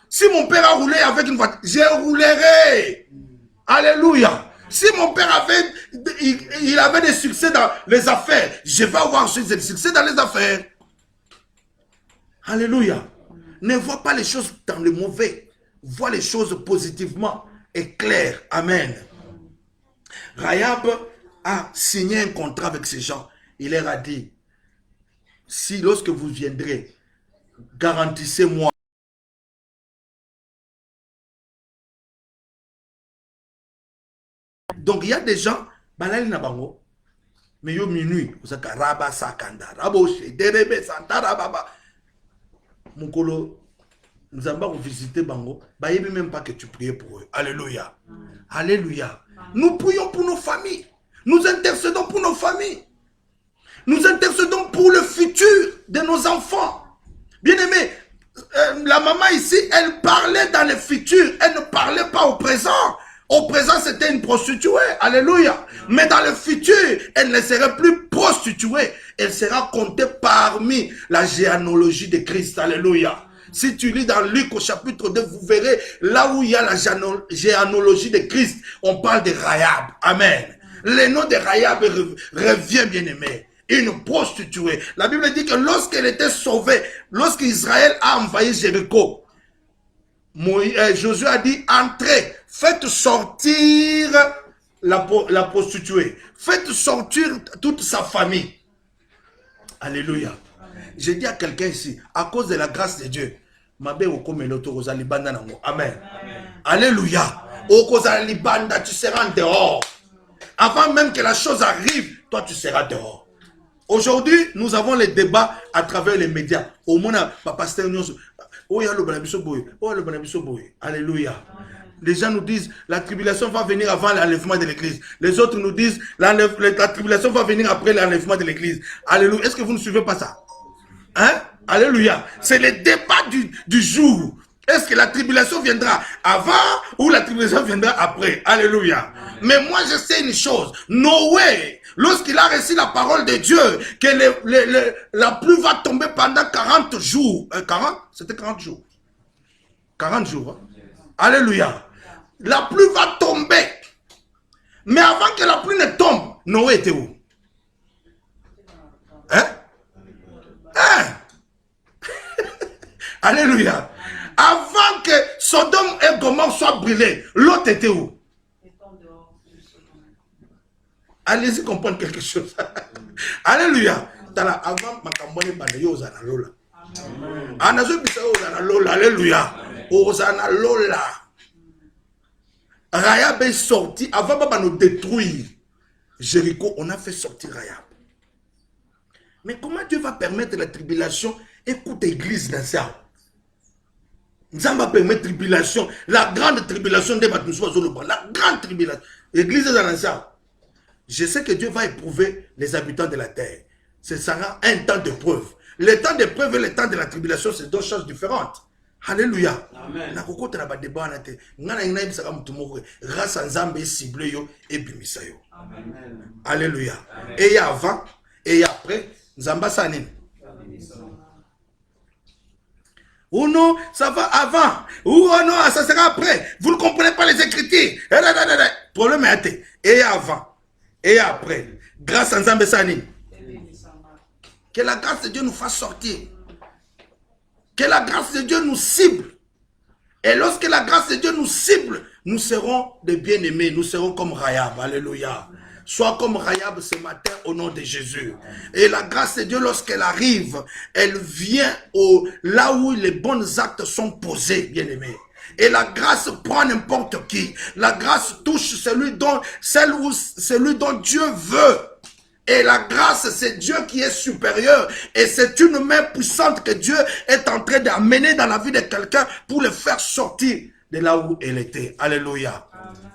S1: Si mon père a roulé avec une voiture, je roulerai. Alléluia. Si mon père il avait des succès dans les affaires, je vais avoir aussi des succès dans les affaires. Alléluia. Ne vois pas les choses dans le mauvais. Vois les choses positivement et claires. Amen. Rahab a signé un contrat avec ces gens. Il leur a dit, si lorsque vous viendrez, garantissez-moi. Donc il y a des gens, balali na bango, mais yo minuit, vous savez, raba sakanda, rabo derebe santara baba. Mukolo, nous allons visiter Bango. Bah, il ne même pas que tu priais pour eux. Alléluia. Alléluia. Nous prions pour nos familles. Nous intercédons pour nos familles. Nous intercédons pour le futur de nos enfants. Bien-aimés, la maman ici, elle parlait dans le futur. Elle ne parlait pas au présent. Au présent, c'était une prostituée. Alléluia. Mais dans le futur, elle ne serait plus prostituée. Elle sera comptée parmi la généalogie de Christ. Alléluia. Si tu lis dans Luc au chapitre 2, vous verrez là où il y a la généalogie de Christ, on parle de Rahab. Amen. Le nom de Rahab revient, bien-aimé. Une prostituée. La Bible dit que lorsqu'elle était sauvée, lorsqu'Israël a envahi Jéricho, Josué a dit, entrez, faites sortir la prostituée. Faites sortir toute sa famille. Alléluia. J'ai dit à quelqu'un ici, à cause de la grâce de Dieu, Amen. Alléluia. Tu seras en dehors. Avant même que la chose arrive, toi tu seras dehors. Aujourd'hui, nous avons les débats à travers les médias. Au moins, alléluia. Les gens nous disent, la tribulation va venir avant l'enlèvement de l'église. Les autres nous disent, la tribulation va venir après l'enlèvement de l'église. Alléluia. Est-ce que vous ne suivez pas ça? Hein? Alléluia. C'est le débat du jour. Est-ce que la tribulation viendra avant ou la tribulation viendra après? Alléluia. Mais moi, je sais une chose. Noé, lorsqu'il a reçu la parole de Dieu, que la pluie va tomber pendant 40 jours. 40? C'était 40 jours. 40 jours. Hein? Alléluia. La pluie va tomber. Mais avant que la pluie ne tombe, Noé était où? Hein? Hein? Alléluia. Avant que Sodome et Gomorrhe soient brûlés, l'autre était où? Allez-y comprendre quelque chose. Alléluia. Avant Makambone Banayo Ozana Lola. Anazo Bisao Ozana Lola. Alléluia. Ozana Lola. Rahab est sorti. Avant de nous détruire Jéricho, on a fait sortir Rahab. Mais comment Dieu va permettre la tribulation? Écoute l'église dans ça. Ça va permettre la tribulation. La grande tribulation de Batoussouazoloba. La grande tribulation. L'église est dans ça. Je sais que Dieu va éprouver les habitants de la terre. Ce sera un temps de preuve. Le temps de preuve et le temps de la tribulation, c'est deux choses différentes. Alléluia. Amen. Alléluia. Et avant et après, Zamba Sanin. Ou non, ça va avant. Ou non, ça sera après. Vous ne comprenez pas les Écritures. Problème est et avant. Et après, grâce à Nzambe Sanin. Que la grâce de Dieu nous fasse sortir. Que la grâce de Dieu nous cible. Et lorsque la grâce de Dieu nous cible, nous serons des bien-aimés. Nous serons comme Rahab. Alléluia. Sois comme Rahab ce matin au nom de Jésus. Et la grâce de Dieu, lorsqu'elle arrive, elle vient là où les bons actes sont posés, bien-aimés. Et la grâce prend n'importe qui. La grâce touche celui dont Dieu veut. Et la grâce, c'est Dieu qui est supérieur. Et c'est une main puissante que Dieu est en train d'amener dans la vie de quelqu'un pour le faire sortir de là où elle était. Alléluia. Amen.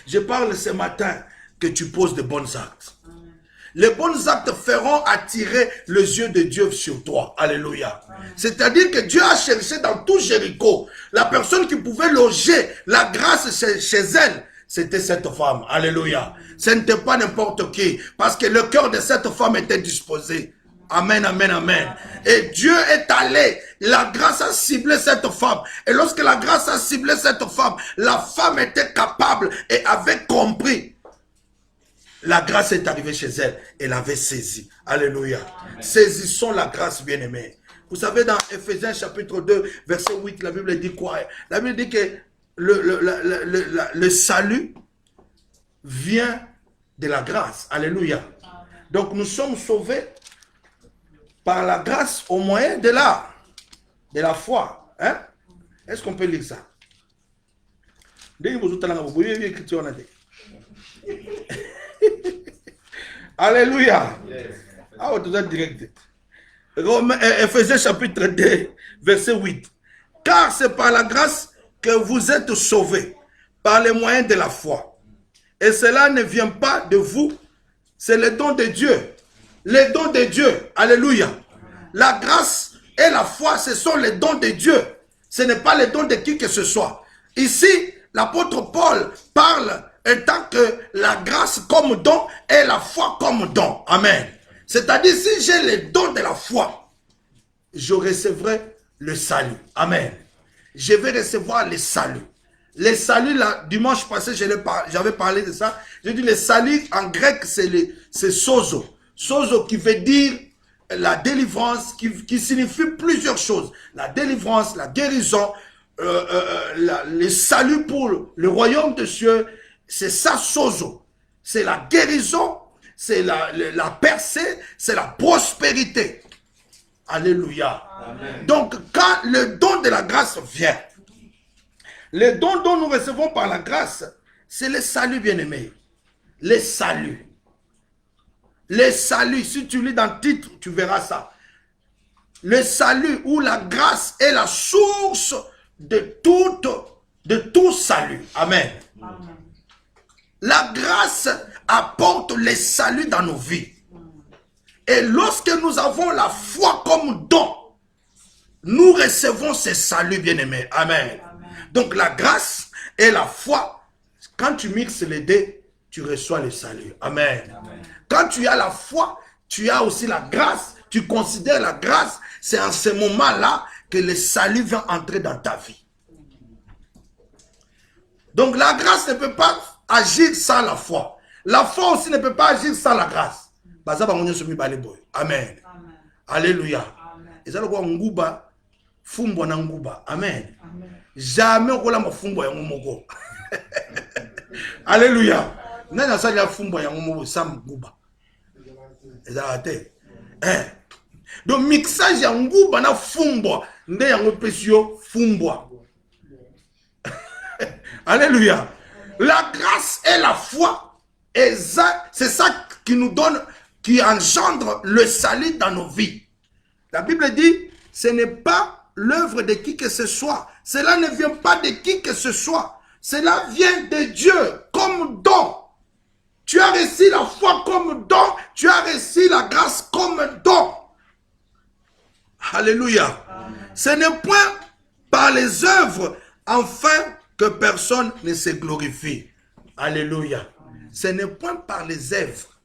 S1: Je parle ce matin que tu poses de bons actes. Amen. Les bons actes feront attirer les yeux de Dieu sur toi. Alléluia. C'est-à-dire que Dieu a cherché dans tout Jéricho la personne qui pouvait loger la grâce chez elle. C'était cette femme. Alléluia. Ce n'était pas n'importe qui. Parce que le cœur de cette femme était disposé. Amen, amen, amen. Et Dieu est allé. La grâce a ciblé cette femme. Et lorsque la grâce a ciblé cette femme, la femme était capable et avait compris. La grâce est arrivée chez elle. Elle avait saisi. Alléluia. Amen. Saisissons la grâce, bien-aimée. Vous savez, dans Ephésiens chapitre 2, verset 8, la Bible dit quoi? La Bible dit que le salut vient de la grâce. Alléluia. Amen. Donc nous sommes sauvés par la grâce au moyen de la foi. Hein? Est-ce qu'on peut lire ça? Alléluia. Ah, on doit direct. Ephésiens chapitre 2, verset 8. Car c'est par la grâce que vous êtes sauvés, par les moyens de la foi. Et cela ne vient pas de vous, c'est le don de Dieu. les dons de Dieu. Alléluia. La grâce et la foi, ce sont les dons de Dieu. Ce n'est pas les dons de qui que ce soit. Ici, l'apôtre Paul parle en tant que la grâce comme don et la foi comme don. Amen. C'est-à-dire, si j'ai les dons de la foi, je recevrai le salut. Amen. Je vais recevoir le salut. Le salut, là, dimanche passé, j'avais parlé de ça. J'ai dit, le salut, en grec, c'est sozo. Sozo qui veut dire la délivrance, qui signifie plusieurs choses. La délivrance, la guérison, le salut pour le royaume de Dieu, c'est ça, sozo. C'est la guérison, c'est la percée, c'est la prospérité. Alléluia. Amen. Donc, quand le don de la grâce vient, les dons dont nous recevons par la grâce, c'est le salut, bien-aimé. Le salut. Le salut, si tu lis dans le titre, tu verras ça. Le salut ou la grâce est la source de tout salut. Amen. Amen. La grâce apporte le salut dans nos vies. Et lorsque nous avons la foi comme don, nous recevons ce salut, bien-aimé. Amen. Amen. Donc la grâce et la foi, quand tu mixes les deux, tu reçois le salut. Amen. Amen. Quand tu as la foi, tu as aussi la grâce. Tu considères la grâce, c'est en ce moment-là que le salut vient entrer dans ta vie. Donc la grâce ne peut pas agir sans la foi. La foi aussi ne peut pas agir sans la grâce. Amen. Alléluia. Et ça, le nguba, fumbo na nguba. Amen. Jamais on la fumbo ya ngumoko. Alléluia. Nana sa ya fumbo ya ngumoko sam nguba. Ezate. Donc mixage ya nguba na fumbo nde ya ngopesio fumbo. Alléluia. La grâce et la foi, c'est ça qui nous donne, qui engendre le salut dans nos vies. La Bible dit, ce n'est pas l'œuvre de qui que ce soit. Cela ne vient pas de qui que ce soit. Cela vient de Dieu comme don. Tu as reçu la foi comme don. Tu as reçu la grâce comme don. Alléluia. Amen. Ce n'est point par les œuvres afin que personne ne se glorifie. Alléluia. Amen. Ce n'est point par les œuvres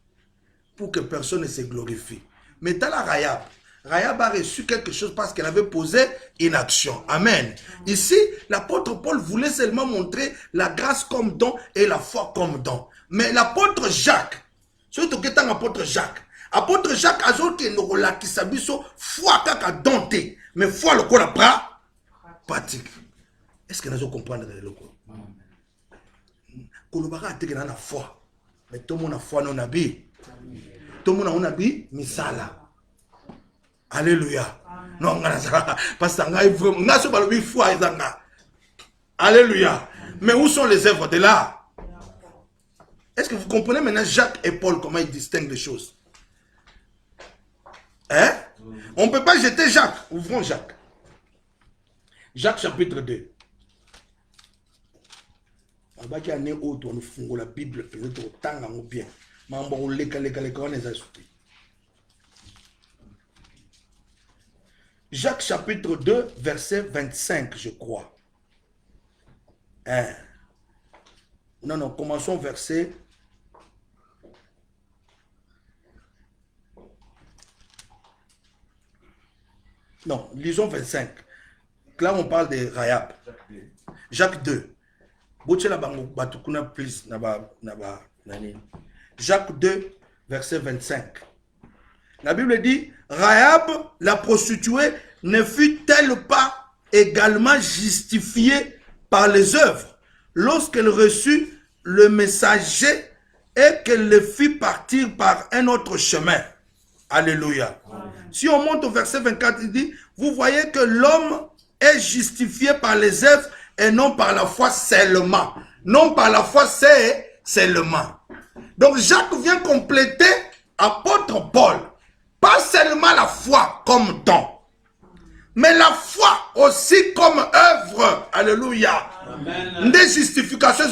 S1: pour que personne ne se glorifie. Mais dans la Rahab, Rahab a reçu quelque chose parce qu'elle avait posé une action. Amen. Ici, l'apôtre Paul voulait seulement montrer la grâce comme don et la foi comme don. Mais l'apôtre Jacques, surtout que c'est un apôtre Jacques a dit que nous avons sabiso foi kaka donté, mais foi le corps à pratique. Est-ce que nous allons comprendre le corps? Kolobara a été dans la foi, mais tout le monde a foi non habillé. Tout le monde a habillé misala. Alléluia. Non, parce que foi. Alléluia. Mais où sont les œuvres de l'art? Est-ce que vous comprenez maintenant Jacques et Paul, comment ils distinguent les choses? Hein? On ne peut pas jeter Jacques. Ouvrons Jacques. Jacques chapitre 2. La Bible, bien. Jacques chapitre 2, verset 25, je crois. Hein? Non, commençons verset. Non, lisons 25. Là, on parle de Rahab. Jacques 2. Jacques 2, verset 25. La Bible dit, Rahab, la prostituée, ne fut-elle pas également justifiée par les œuvres lorsqu'elle reçut le messager et qu'elle le fit partir par un autre chemin? Alléluia. Amen. Si on monte au verset 24, il dit, vous voyez que l'homme est justifié par les œuvres et non par la foi seulement. Non par la foi seulement. Donc Jacques vient compléter apôtre Paul. Pas seulement la foi comme don, mais la foi aussi comme œuvre. Alléluia. Amen. Des justifications,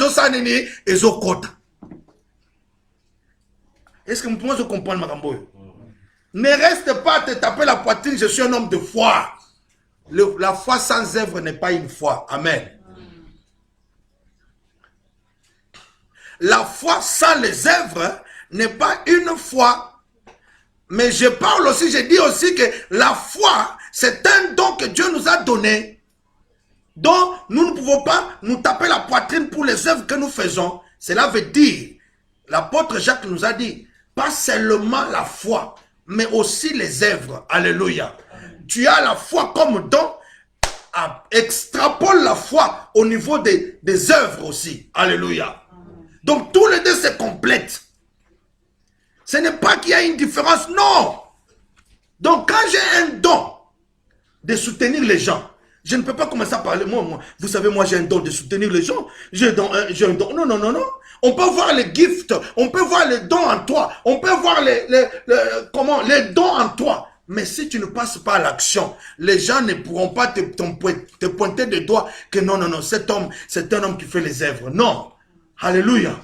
S1: est-ce que vous pouvez comprendre ma gamboye? Ne reste pas à te taper la poitrine, je suis un homme de foi. La foi sans œuvre n'est pas une foi. Amen. La foi sans les œuvres n'est pas une foi. Mais je parle aussi, je dis aussi que la foi, c'est un don que Dieu nous a donné. Donc, nous ne pouvons pas nous taper la poitrine pour les œuvres que nous faisons. Cela veut dire, l'apôtre Jacques nous a dit, pas seulement la foi, mais aussi les œuvres. Alléluia. Tu as la foi comme don, extrapole la foi au niveau des œuvres aussi. Alléluia. Donc tous les deux se complètent. Ce n'est pas qu'il y a une différence, non. Donc quand j'ai un don de soutenir les gens, je ne peux pas commencer à parler, moi, vous savez, moi j'ai un don de soutenir les gens, j'ai un don, non, non, non, non. On peut voir les gifts, on peut voir les dons en toi, on peut voir les dons en toi. Mais si tu ne passes pas à l'action, les gens ne pourront pas te pointer du doigt que non, non, non, cet homme, c'est un homme qui fait les œuvres. Non. Alléluia.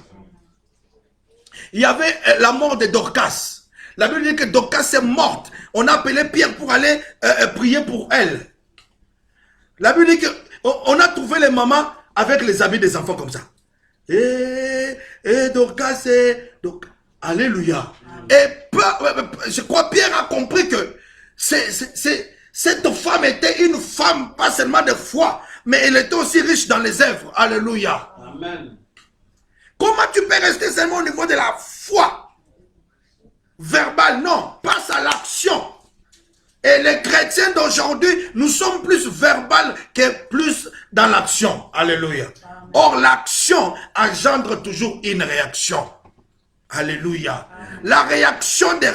S1: Il y avait la mort de Dorcas. La Bible dit que Dorcas est morte. On a appelé Pierre pour aller prier pour elle. La Bible dit qu'on a trouvé les mamans avec les habits des enfants comme ça. Et Dorcas donc, alléluia. Et je crois Pierre a compris que cette femme était une femme pas seulement de foi, mais elle était aussi riche dans les œuvres. Alléluia.
S3: Amen.
S1: Comment tu peux rester seulement au niveau de la foi verbale? Non, passe à l'action. Et les chrétiens d'aujourd'hui, nous sommes plus verbales que plus dans l'action. Alléluia. Or, l'action engendre toujours une réaction. Alléluia. La réaction de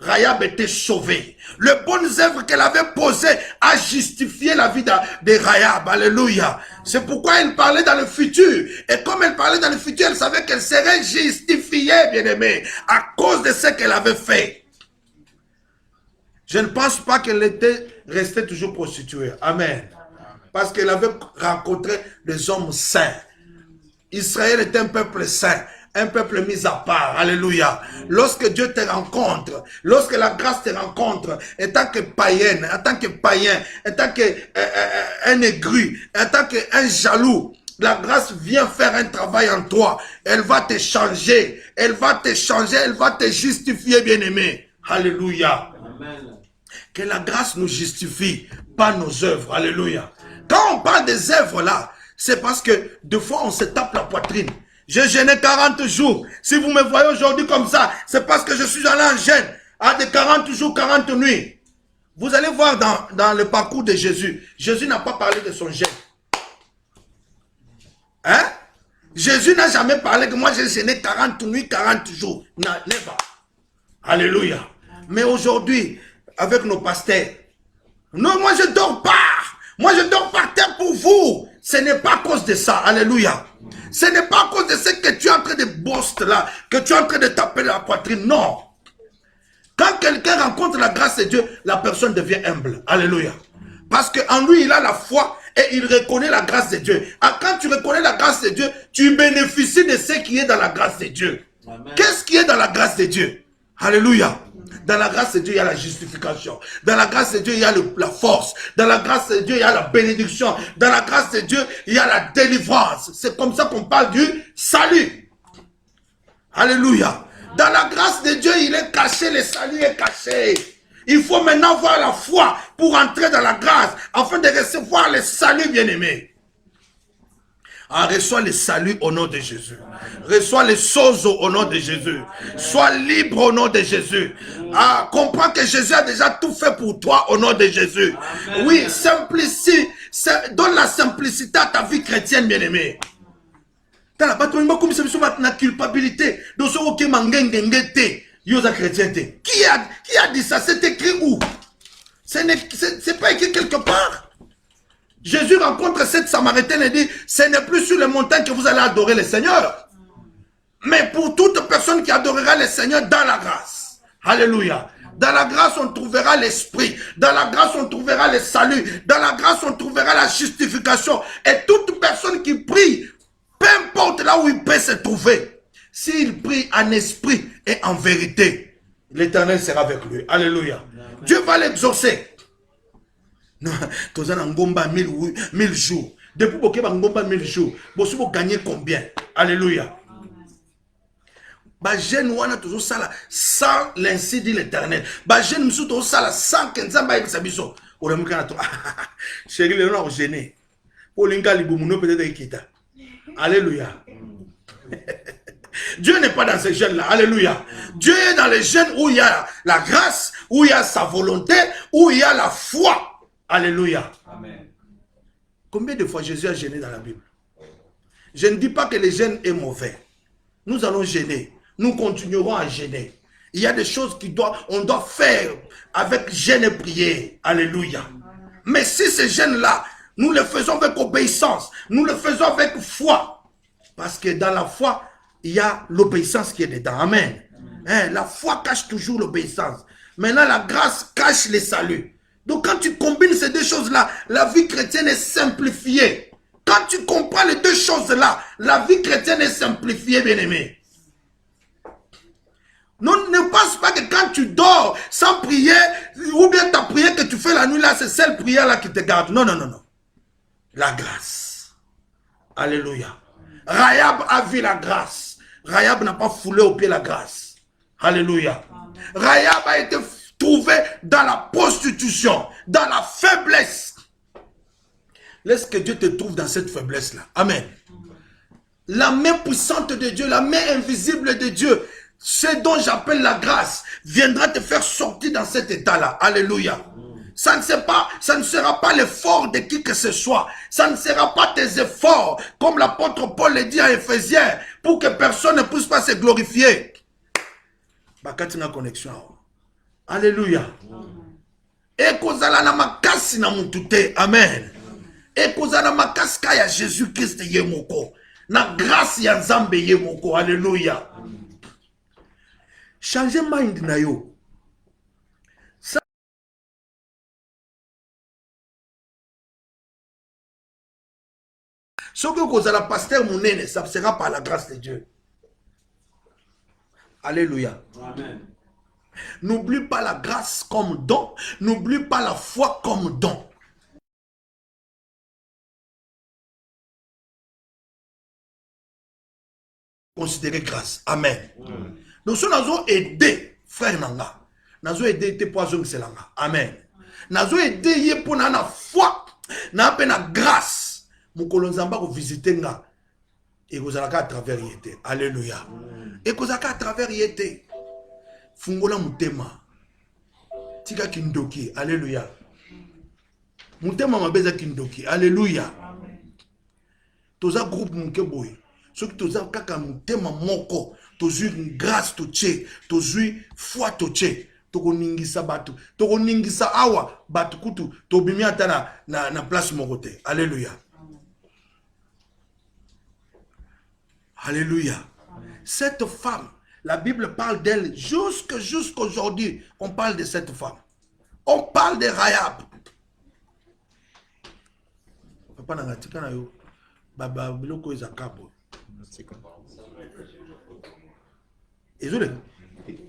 S1: Rahab était sauvée. Les bonnes œuvres qu'elle avait posées a justifié la vie de Rahab. Alléluia. C'est pourquoi elle parlait dans le futur. Et comme elle parlait dans le futur, elle savait qu'elle serait justifiée, bien-aimée, à cause de ce qu'elle avait fait. Je ne pense pas qu'elle était restée toujours prostituée. Amen. Parce qu'elle avait rencontré des hommes saints. Israël est un peuple saint. Un peuple mis à part, alléluia. Lorsque Dieu te rencontre, lorsque la grâce te rencontre, en tant que païenne, en tant que païen, en tant qu'un aigri, en tant qu'un jaloux, la grâce vient faire un travail en toi. Elle va te changer, elle va te changer, elle va te justifier, bien-aimé. Alléluia.
S3: Amen.
S1: Que la grâce nous justifie, pas nos œuvres, alléluia. Quand on parle des œuvres là, c'est parce que deux fois on se tape la poitrine. J'ai jeûné 40 jours. Si vous me voyez aujourd'hui comme ça, c'est parce que je suis allé en jeûne. À des 40 jours, 40 nuits. Vous allez voir dans le parcours de Jésus. Jésus n'a pas parlé de son jeûne. Hein? Jésus n'a jamais parlé que moi j'ai jeûné 40 nuits, 40 jours. Non, never. Alléluia. Mais aujourd'hui, avec nos pasteurs, non, moi je dors pas. Moi je dors par terre pour vous. Ce n'est pas à cause de ça. Alléluia. Ce n'est pas à cause de ce que tu es en train de bosser là, que tu es en train de taper la poitrine. Non. Quand quelqu'un rencontre la grâce de Dieu, la personne devient humble. Alléluia. Parce qu'en lui, il a la foi et il reconnaît la grâce de Dieu. Et quand tu reconnais la grâce de Dieu, tu bénéficies de ce qui est dans la grâce de Dieu. Qu'est-ce qui est dans la grâce de Dieu? Alléluia. Dans la grâce de Dieu, il y a la justification. Dans la grâce de Dieu, il y a la force. Dans la grâce de Dieu, il y a la bénédiction. Dans la grâce de Dieu, il y a la délivrance. C'est comme ça qu'on parle du salut. Alléluia. Dans la grâce de Dieu, il est caché, le salut est caché. Il faut maintenant avoir la foi pour entrer dans la grâce, afin de recevoir le salut, bien-aimé. Ah, reçois le salut au nom de Jésus. Reçois les sozo au nom de Jésus. Sois libre au nom de Jésus. Ah, comprends que Jésus a déjà tout fait pour toi au nom de Jésus. Amen. Oui, simplicité. Donne la simplicité à ta vie chrétienne, bien-aimé. Dans la bataille, la culpabilité. Qui a dit ça? C'est écrit où? C'est pas écrit quelque part. Jésus rencontre cette Samaritaine et dit, ce n'est plus sur les montagnes que vous allez adorer le Seigneur. Mais pour toute personne qui adorera le Seigneur dans la grâce. Alléluia. Dans la grâce, on trouvera l'esprit. Dans la grâce, on trouvera le salut. Dans la grâce, on trouvera la justification. Et toute personne qui prie, peu importe là où il peut se trouver, s'il prie en esprit et en vérité, l'Éternel sera avec lui. Alléluia. Dieu va l'exaucer. Tu as ngomba 1000 jours. Depuis que tu as ngomba 1000 jours, vous gagnez combien? Alléluia. Jeune wana toujours sala sans l'ainsi dit l'Éternel. Jeune musu toujours sala sans kenzamba et sabiso. Ora mukana to. Chéri le non gêné. Olinga libumuno peut-être ikita. Alléluia. Dieu n'est pas dans ces jeunes là. Alléluia. Dieu est dans les jeunes où il y a la grâce, où il y a sa volonté, où il y a la foi. Alléluia. Amen. Combien de fois Jésus a gêné dans la Bible? Je ne dis pas que les jeunes est mauvais. Nous allons gêner. Nous continuerons à gêner. Il y a des choses on doit faire avec gêne et prière. Alléluia. Mais si ces gênes-là, nous les faisons avec obéissance, nous les faisons avec foi. Parce que dans la foi, il y a l'obéissance qui est dedans. Amen. Hein, la foi cache toujours l'obéissance. Maintenant, la grâce cache le salut. Donc quand tu combines ces deux choses-là, la vie chrétienne est simplifiée. Quand tu comprends les deux choses-là, la vie chrétienne est simplifiée, bien-aimé. Non, ne pense pas que quand tu dors sans prier, ou bien ta prière que tu fais la nuit là, c'est celle prière là qui te garde. Non, non, non, non. La grâce. Alléluia. Rahab a vu la grâce. Rahab n'a pas foulé au pied la grâce. Alléluia. Rahab a été trouvée dans la prostitution, dans la faiblesse. Laisse que Dieu te trouve dans cette faiblesse-là. Amen. La main puissante de Dieu, la main invisible de Dieu, ce dont j'appelle la grâce, viendra te faire sortir dans cet état-là. Alléluia. Ça ne sera pas l'effort de qui que ce soit. Ça ne sera pas tes efforts, comme l'apôtre Paul le dit à Éphésiens, pour que personne ne puisse pas se glorifier. Bakatina connexion. Alléluia. Et kozala na makasi na mutute. Amen. Et kozala makasi ya Jésus-Christ yemoko. Na grâce ya Nzambe yemoko. Alléluia. Changer mind na yo. Ce que vous allez pasteur Mounene, ça sera par la grâce de Dieu. Alléluia. Amen. N'oublie pas la grâce comme don. N'oublie pas la foi comme don. Considérez grâce. Amen. Donc, si nous avons aidé, frère Nanga, nous avons aidé tes poisons que c'est là. Amen. Nous avons aidé pour la foi, nous avons la grâce. Nous avons visité et vous allez à travers yété. Alléluia. Et vous allez à travers yété. Fungola mutema. Tika kindoki. Alléluia. Mutema mabeza kindoki. Alléluia. Toza groupe munkeboy. Ceux qui toza kaka mutema moko. Tozu une grâce toche. Tozu foi toche. Toko ningisa batu. Toko ningisa awa. Batu kutu. Tobimi ata na place mokote. Alléluia. Alléluia. Cette femme, la Bible parle d'elle jusqu'aujourd'hui. On parle de cette femme. On parle de Rahab. Papa nangatika na yo. Baba biloko ezakabo. Ezole.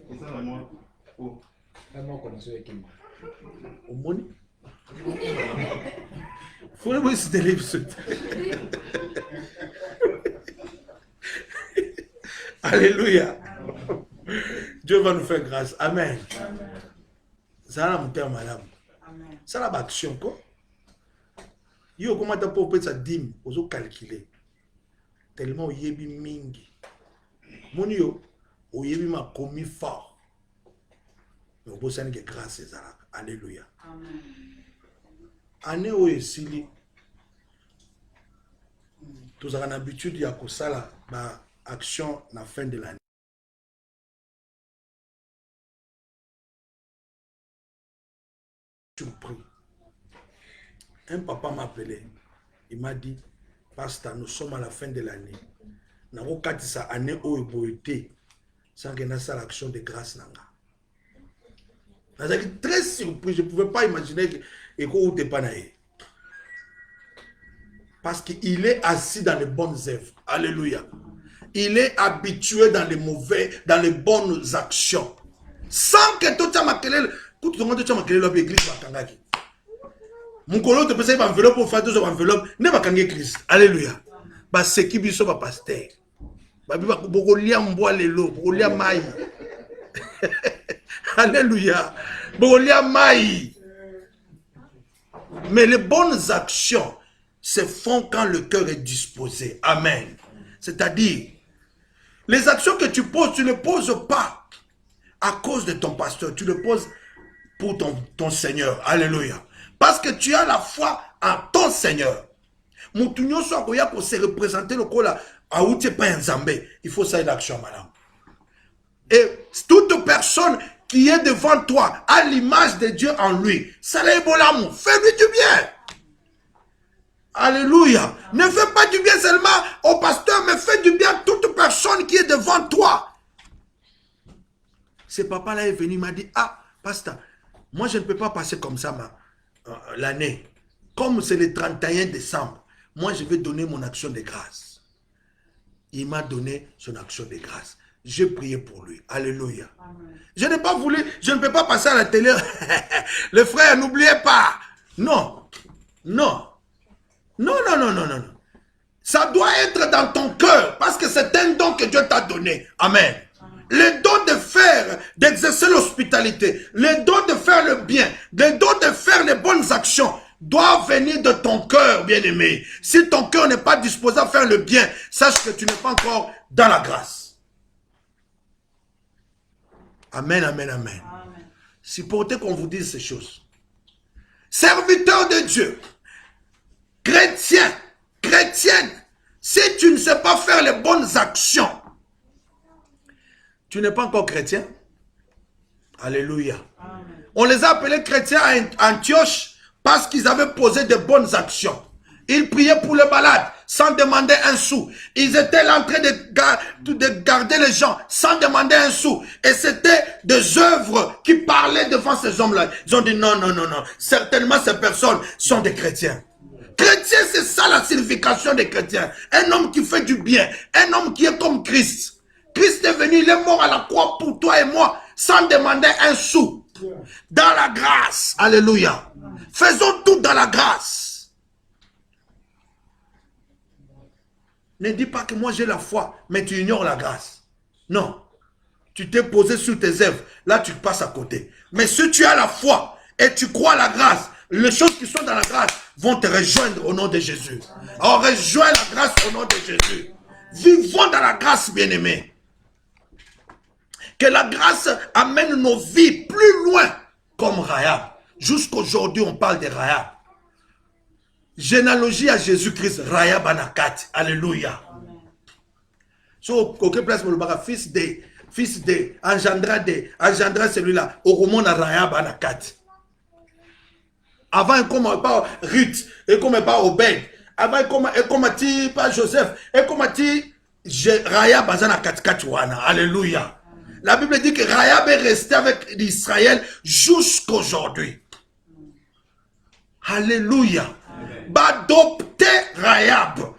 S2: Ezala moi. Oh.
S1: Omoni. Faut le voir si t'es libre. Alléluia. Dieu va nous faire grâce. Amen. Ça va monter à madame. Ça va action quoi. Yo comment t'as pas fait ça dîme, oso calculer. Tellement yebi mingi. Mon yo, yebi m'a commis fort. Mais au besoin de grâce et ça. Alléluia. Amen. Année où esili. Tous avons l'habitude ya ko sala ba action na fin de l'année. Surpris. Un papa m'a appelé. Il m'a dit, Pasteur, nous sommes à la fin de l'année. Nous avons 4 années où il été sans que nous ayons l'action de grâce. J'étais très surpris. Je ne pouvais pas imaginer que il n'était pas naïf. Parce qu'il est assis dans les bonnes œuvres. Alléluia. Il est habitué dans les bonnes actions. Sans que tout ça makelele, tout le monde makelele à l'église bakangaki. Mon collègue te peut une enveloppe pour faire deux enveloppes, ne pas kangi église. Alléluia. Ba seki biso ba pasteur. Ba biba bokolia mboa lelo, bokolia mai. Alléluia. Bokolia mai. Mais les bonnes actions se font quand le cœur est disposé. Amen. C'est-à-dire, les actions que tu poses, tu ne poses pas à cause de ton pasteur. Tu le poses pour ton Seigneur. Alléluia. Parce que tu as la foi en ton Seigneur. Moutounio soit pour se représenter le cola à où tu n'es pas un zambé. Il faut ça une action, madame. Et toute personne qui est devant toi a l'image de Dieu en lui. Fais-lui du bien. Alléluia. Ne fais pas du bien seulement au pasteur, mais fais du bien à toute personne qui est devant toi. Ce papa-là est venu, il m'a dit, ah, pasteur, moi je ne peux pas passer comme ça l'année. Comme c'est le 31 décembre, moi je vais donner mon action de grâce. Il m'a donné son action de grâce. J'ai prié pour lui. Alléluia. Amen. Je n'ai pas voulu, je ne peux pas passer à la télé. Les frères, n'oubliez pas. Non. Non. Non, non, non, non, non. Ça doit être dans ton cœur. Parce que c'est un don que Dieu t'a donné. Amen. Amen. Le don de faire, d'exercer l'hospitalité, le don de faire le bien, le don de faire les bonnes actions, doit venir de ton cœur, bien-aimé. Si ton cœur n'est pas disposé à faire le bien, sache que tu n'es pas encore dans la grâce. Amen, amen, amen. Amen. Supportez qu'on vous dise ces choses. Serviteur de Dieu, chrétien, chrétienne, si tu ne sais pas faire les bonnes actions, tu n'es pas encore chrétien. Alléluia. Amen. On les a appelés chrétiens à Antioche parce qu'ils avaient posé de bonnes actions. Ils priaient pour les malades sans demander un sou. Ils étaient là en train de garder les gens sans demander un sou. Et c'était des œuvres qui parlaient devant ces hommes-là. Ils ont dit non, non, non, non. Certainement ces personnes sont des chrétiens. Chrétien, c'est ça la signification des chrétiens. Un homme qui fait du bien. Un homme qui est comme Christ. Christ est venu, il est mort à la croix pour toi et moi sans demander un sou. Dans la grâce. Alléluia. Faisons tout dans la grâce. Ne dis pas que moi j'ai la foi, mais tu ignores la grâce. Non. Tu t'es posé sur tes œuvres. Là, tu passes à côté. Mais si tu as la foi et tu crois à la grâce, les choses qui sont dans la grâce vont te rejoindre au nom de Jésus. Alors, rejoins la grâce au nom de Jésus. Vivons dans la grâce, bien-aimés. Que la grâce amène nos vies plus loin, comme Rahab. Jusqu'aujourd'hui, on parle de Rahab. Généalogie à Jésus-Christ, Rahab Anakat. Alléluia. So, aucune place pour le baga, fils de, engendra celui-là, au roman à Rahab Anakat. Avant, il comme pas Ruth, et comme pas Obed. Avant, il comme pas Joseph, et comme Rahab Anakat. Alléluia. La Bible dit que Rahab est resté avec Israël jusqu'aujourd'hui. Alléluia. Adopter Rahab.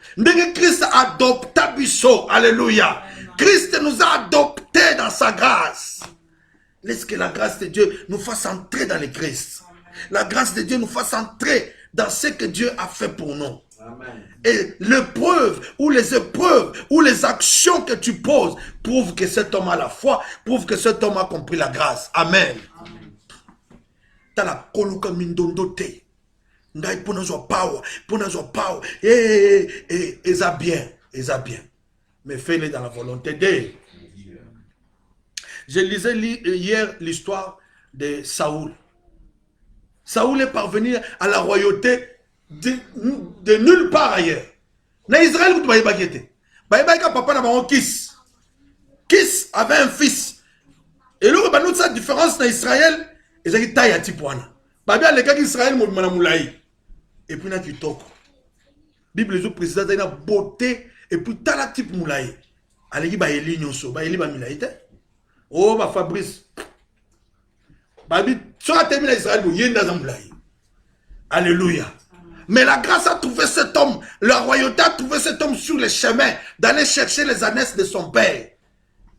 S1: Christ adopta Bisso. Alléluia. Christ nous a adoptés dans sa grâce. Laisse que la grâce de Dieu nous fasse entrer dans le Christ. La grâce de Dieu nous fasse entrer dans ce que Dieu a fait pour nous. Amen. Et l'épreuve ou les épreuves ou les actions que tu poses prouvent que cet homme a la foi, prouvent que cet homme a compris la grâce. Amen. T'as la koluka mindondo te. Ngai pour nous power, et ça bien. Mais fais-le dans la volonté de. Je lisais hier l'histoire de Saoul. Saoul est parvenu à la royauté de nulle part ailleurs. Dans Israël, vous ne voyez pas. Papa n'a pas Kis. Kis avait un fils. Et là, nous sa différence dans Israël, ils ont dit taille à Tipuana. Babia les gars d'Israël m'ont moulaï. Et puis là, tu toques. Bible les autres présidents, ils ont beauté. Et puis, t'as la type moulaï. Allez, il y a une ligne sur. Il y a une ligne. Oh, bah Fabrice. Babi, tu as terminé Israël, il y a une moulaï. Alléluia. Mais la grâce a trouvé cet homme. La royauté a trouvé cet homme sur les chemins d'aller chercher les ânesses de son père.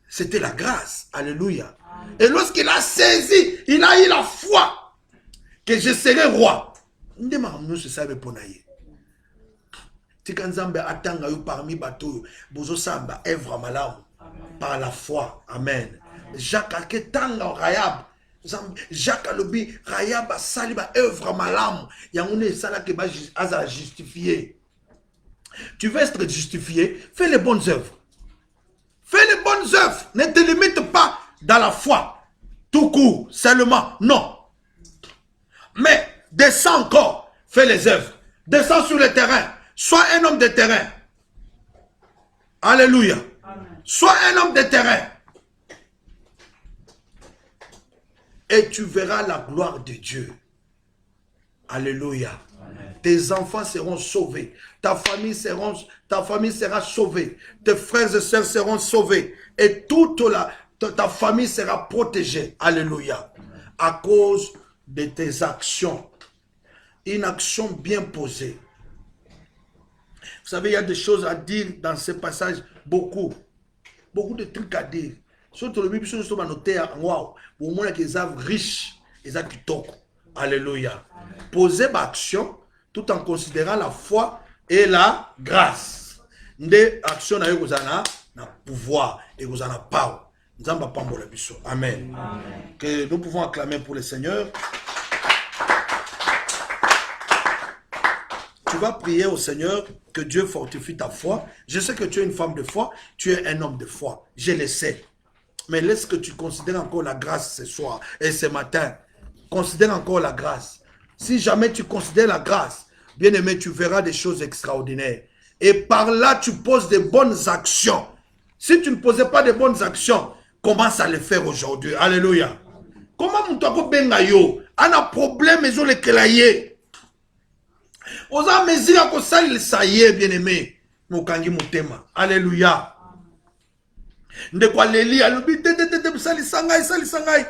S1: C'était la grâce. Alléluia. Et lorsqu'il a saisi, il a eu la foi que je serai roi. Nous se savons pour naïe. Tikanzambe atanga yo parmi bateau, bozo samba œuvre malamu par la foi. Amen. Jacques aketanga Rayab. Jacques alobi Rayab asali ba œuvre malamu. Yangone sala ke ba aza justifié. Tu veux être justifié, fais les bonnes œuvres. Fais les bonnes œuvres. Ne te limite pas dans la foi. Tout court, seulement. Non. Mais descends encore. Fais les œuvres. Descends sur le terrain. Sois un homme de terrain. Alléluia. Amen. Sois un homme de terrain. Et tu verras la gloire de Dieu. Alléluia. Amen. Tes enfants seront sauvés. Ta famille sera sauvée. Tes frères et sœurs seront sauvés. Et toute ta famille sera protégée. Alléluia. Amen. À cause de tes actions. Une action bien posée. Vous savez, il y a des choses à dire dans ce passage. Beaucoup. Beaucoup de trucs à dire. Surtout le Bible, nous sommes notés à wow. Pour moi, qu'ils sont riches. Ils sont kitoko. Alléluia. Poser l'action tout en considérant la foi et la grâce. Des actions na pouvoir et vous en avez pas. Amen. Que nous pouvons acclamer pour le Seigneur. Tu vas prier au Seigneur que Dieu fortifie ta foi. Je sais que tu es une femme de foi, tu es un homme de foi. Je le sais. Mais laisse que tu considères encore la grâce ce soir et ce matin. Considère encore la grâce. Si jamais tu considères la grâce, bien aimé, tu verras des choses extraordinaires. Et par là, tu poses de bonnes actions. Si tu ne posais pas de bonnes actions, commence à le faire aujourd'hui. Alléluia. Comment mon toit benga yo? On a problème, mais on les claye. On a mesure à ça, il s'aille, bien aimé. Mokangi mutema. Alléluia. De quoi Léli, alubi, sali sangai.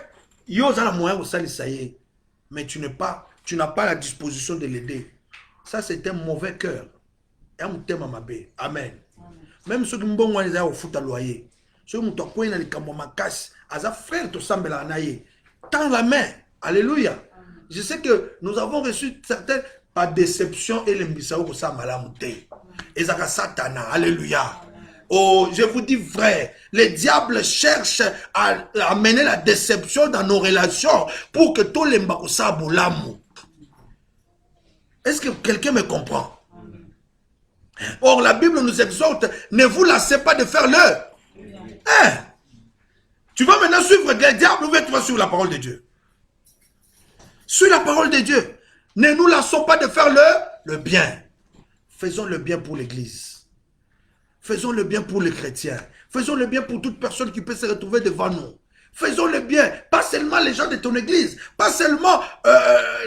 S1: Yo, ça la moyen au sali saye. Mais tu n'as pas la disposition de l'aider. Ça, c'est un mauvais cœur. Et un thème à ma baie. Amen. Même ceux qui me bon, ils ont au foot à loyer. Ceux qui me toquent, ils ont les cambons ma casse. Aza frère, tout semble à naïe. Tends la main. Alléluia. Je sais que nous avons reçu certaines par déception et l'embissao que ça m'a lamonté. Et ça satana. Alléluia. Oh, je vous dis vrai, les diables cherchent à amener la déception dans nos relations pour que tout les mbakosa boulamu. Est-ce que quelqu'un me comprend? Or, la Bible nous exhorte, ne vous lassez pas de faire le. Hein? Tu vas maintenant suivre les diables ou tu vas suivre la parole de Dieu? Suis la parole de Dieu. Ne nous lassons pas de faire le bien. Faisons le bien pour l'Église. Faisons le bien pour les chrétiens. Faisons le bien pour toute personne qui peut se retrouver devant nous. Faisons le bien. Pas seulement les gens de ton église. Pas seulement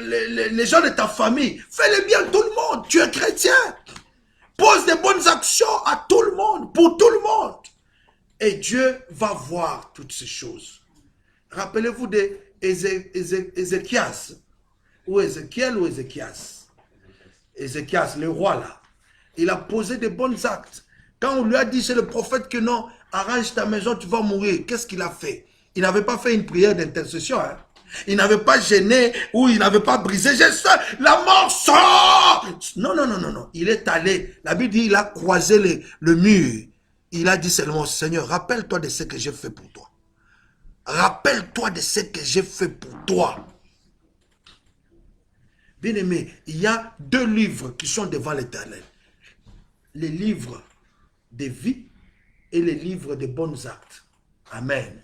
S1: les gens de ta famille. Fais le bien à tout le monde. Tu es chrétien. Pose des bonnes actions à tout le monde. Pour tout le monde. Et Dieu va voir toutes ces choses. Rappelez-vous d'Ézéchias. Ou Ézéchiel ou Ézéchias. Ézéchias, le roi là. Il a posé des bons actes. Quand on lui a dit, c'est le prophète que non, arrange ta maison, tu vas mourir. Qu'est-ce qu'il a fait? Il n'avait pas fait une prière d'intercession. Hein? Il n'avait pas gêné ou il n'avait pas brisé. La mort sort! Non. Il est allé. La Bible dit, il a croisé le mur. Il a dit seulement, Seigneur, rappelle-toi de ce que j'ai fait pour toi. Rappelle-toi de ce que j'ai fait pour toi. Bien aimé, il y a 2 livres qui sont devant l'Éternel. Les livres de vie et les livres de bons actes. Amen.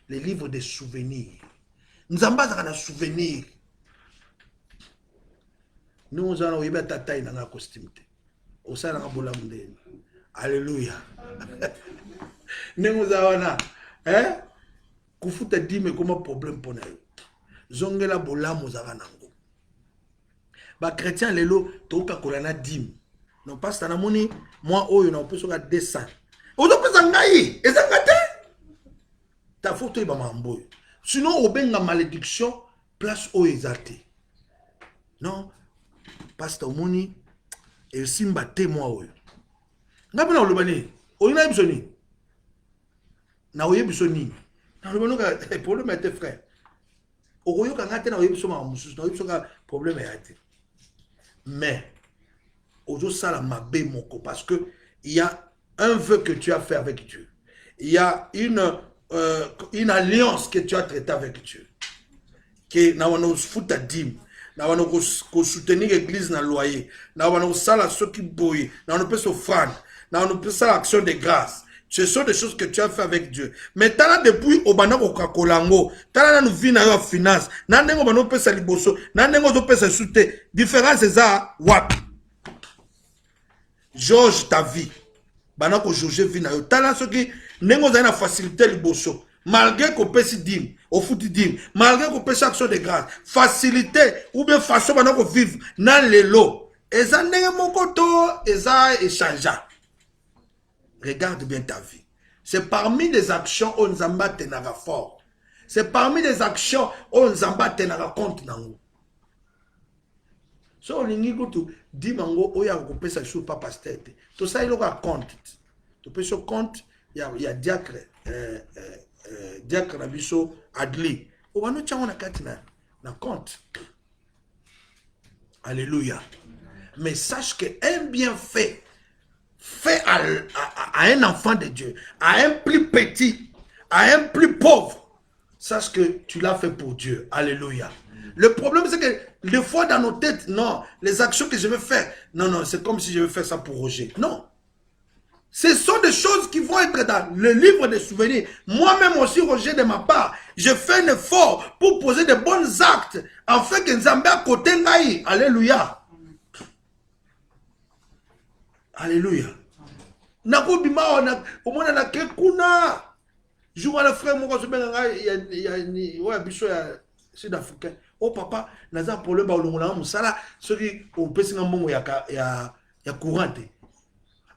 S1: Les livres de souvenirs. Nous avons des souvenirs. Nous avons eu ta taille dans la costume. Alléluia. Nous avons hein? Kufuta dime comme problème pour nous. Zongela bola muzango. Ba chrétien lelo toka kolana dim. Non pas ça na moni moi oyo na peso ka 200. Ozo pesa ngai ezangate. Ta photo ba mamboy. Sinon obenga malédiction place oyo ezate. Non pasteur moni et simba témoin oyo. Ngapena olobani oyina ebisoni. Na oyebisoni. Le problème était frère. Problème est mais parce que il y a un vœu que tu as fait avec Dieu. Il y a une alliance que tu as traitée avec Dieu. Que nous fout à dîme. Nous soutenir l'église dans le loyer. Nous sala ceux qui bouillent. Nous peut s'offrir. Nous peut faire l'action de grâce. Ce sont des choses que tu as fait avec Dieu. Mais tu as depuis au banana au kakolango. Tu as nous vie dans la finance. Nandengo bano pesa liboso. Nandengo zo pesa soute. Différence c'est ça. Wap. George ta vie. Bana ko George vie na yo. Tala ceux qui nengo za na facilité liboso. Malgré qu'on pèse dim, au foot dim, malgré qu'on pèse action de grâce, facilité ou bien façon bana ko vivre dans les lots. Et ça n'est mon koto, et ça échangeant. Regarde bien ta vie. C'est parmi les actions où nous en tenara fort. C'est parmi les actions où nous en tenara compte nango. So lingi kutu di mango oya ko pesa sur papa stete. Tout ça il aura compte. Tu peux sur compte il y a diacre diacre biso adli. O wano chango na kati na compte. Alléluia. Mais sache que un bienfait fait à un enfant de Dieu, à un plus petit, à un plus pauvre, sache que tu l'as fait pour Dieu. Alléluia. Le problème, c'est que des fois dans nos têtes, non, les actions que je vais faire, non, c'est comme si je vais faire ça pour Roger. Non. Ce sont des choses qui vont être dans le livre des souvenirs. Moi-même aussi, Roger, de ma part, je fais un effort pour poser de bons actes, afin que Nzambe à côté ngaï. Alléluia. Alléluia. Nako bima au moins na kekuna. Jour le frère mon il y a ouais biso ya sud-africain. Oh papa, naza problème ba olongola musala soki on pesi ngambongo ya courante.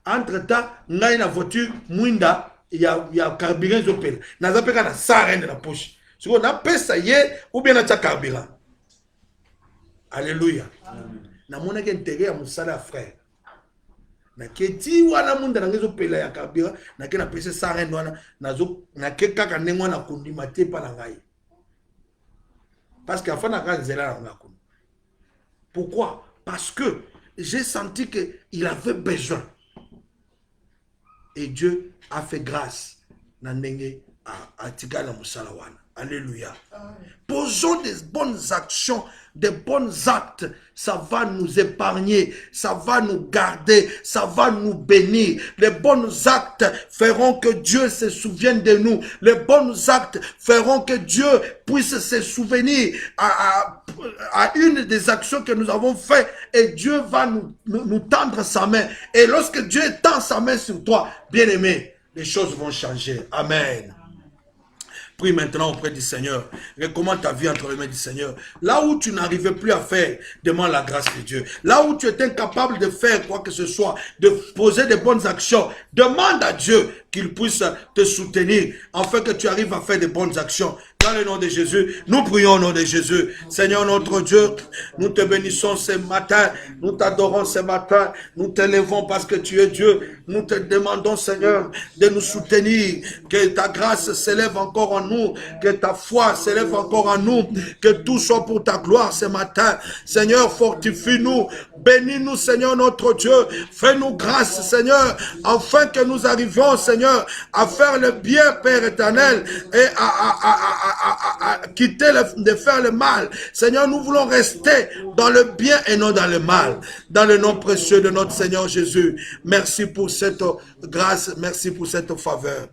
S1: Entre-temps, ngai na voiture mwinda ya carburant zopela. Naza peka na sarene na poche. Siko na pesa ye ou bien na cha carburant. Alléluia. Na mona ke intérêt ya musala frère. Na keti wana munda nangezo pela ya kabira na ke na pese sarene wana nazo na ke kaka ndengwa na kondima te pa na ngai parce que afana ka nzela na ngakuni. Pourquoi? Parce que j'ai senti que il avait besoin et Dieu a fait grâce na ndenge a tigala musala wana. Alléluia. Posons des bonnes actions, des bons actes. Ça va nous épargner, ça va nous garder, ça va nous bénir. Les bons actes feront que Dieu se souvienne de nous. Les bons actes feront que Dieu puisse se souvenir à une des actions que nous avons faites. Et Dieu va nous tendre sa main. Et lorsque Dieu tend sa main sur toi, bien-aimé, les choses vont changer. Amen. Prie maintenant auprès du Seigneur. Recommande ta vie entre les mains du Seigneur. Là où tu n'arrivais plus à faire, demande la grâce de Dieu. Là où tu étais incapable de faire quoi que ce soit, de poser de bonnes actions, demande à Dieu qu'il puisse te soutenir afin que tu arrives à faire de bonnes actions. Dans le nom de Jésus, nous prions au nom de Jésus. Seigneur notre Dieu, nous te bénissons ce matin, nous t'adorons ce matin, nous t'élevons parce que tu es Dieu. Nous te demandons, Seigneur, de nous soutenir, que ta grâce s'élève encore en nous, que ta foi s'élève encore en nous, que tout soit pour ta gloire ce matin. Seigneur, fortifie-nous, bénis-nous, Seigneur notre Dieu, fais-nous grâce, Seigneur, afin que nous arrivions, Seigneur, à faire le bien, Père éternel, et à quitter de faire le mal. Seigneur, nous voulons rester dans le bien et non dans le mal. Dans le nom précieux de notre Seigneur Jésus. Merci pour cette grâce, merci pour cette faveur.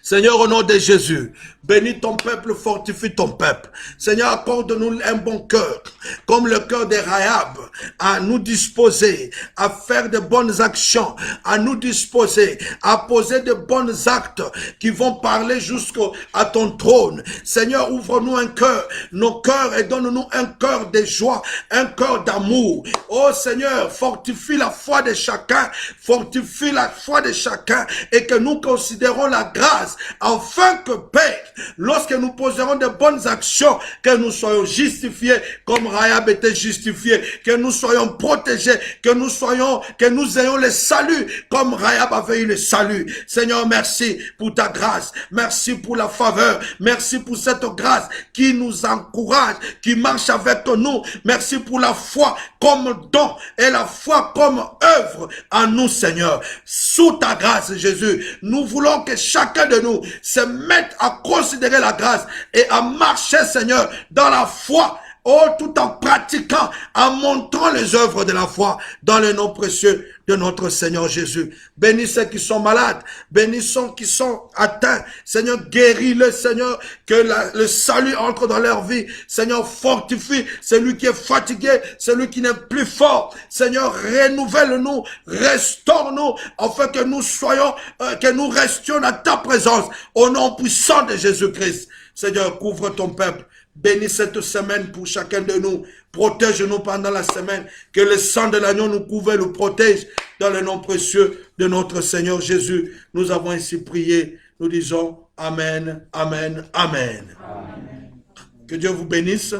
S1: Seigneur, au nom de Jésus, bénis ton peuple, fortifie ton peuple. Seigneur, accorde-nous un bon cœur, comme le cœur de Rahab, à nous disposer, à faire de bonnes actions, à nous disposer, à poser de bons actes qui vont parler jusqu'à ton trône. Seigneur, ouvre-nous un cœur, nos cœurs, et donne-nous un cœur de joie, un cœur d'amour. Oh Seigneur, fortifie la foi de chacun, fortifie la foi de chacun, et que nous considérons la grâce grâce, afin que, Père, lorsque nous poserons de bonnes actions, que nous soyons justifiés comme Rahab était justifié, que nous soyons protégés, que nous ayons le salut comme Rahab avait eu le salut. Seigneur, merci pour ta grâce, merci pour la faveur, merci pour cette grâce qui nous encourage, qui marche avec nous. Merci pour la foi comme don et la foi comme œuvre en nous, Seigneur. Sous ta grâce, Jésus, nous voulons que chacun de nous se mette à considérer la grâce et à marcher, Seigneur, dans la foi, tout en pratiquant, en montrant les œuvres de la foi, dans le nom précieux de notre Seigneur Jésus. Bénis ceux qui sont malades, bénis ceux qui sont atteints. Seigneur, guéris-le, Seigneur, que le salut entre dans leur vie. Seigneur, fortifie celui qui est fatigué, celui qui n'est plus fort. Seigneur, renouvelle-nous, restaure-nous, afin que nous soyons, que nous restions dans ta présence, au nom puissant de Jésus-Christ. Seigneur, couvre ton peuple. Bénis cette semaine pour chacun de nous. Protège-nous pendant la semaine. Que le sang de l'agneau nous couvre et nous protège. Dans le nom précieux de notre Seigneur Jésus, nous avons ainsi prié. Nous disons Amen, Amen, Amen. Amen. Que Dieu vous bénisse.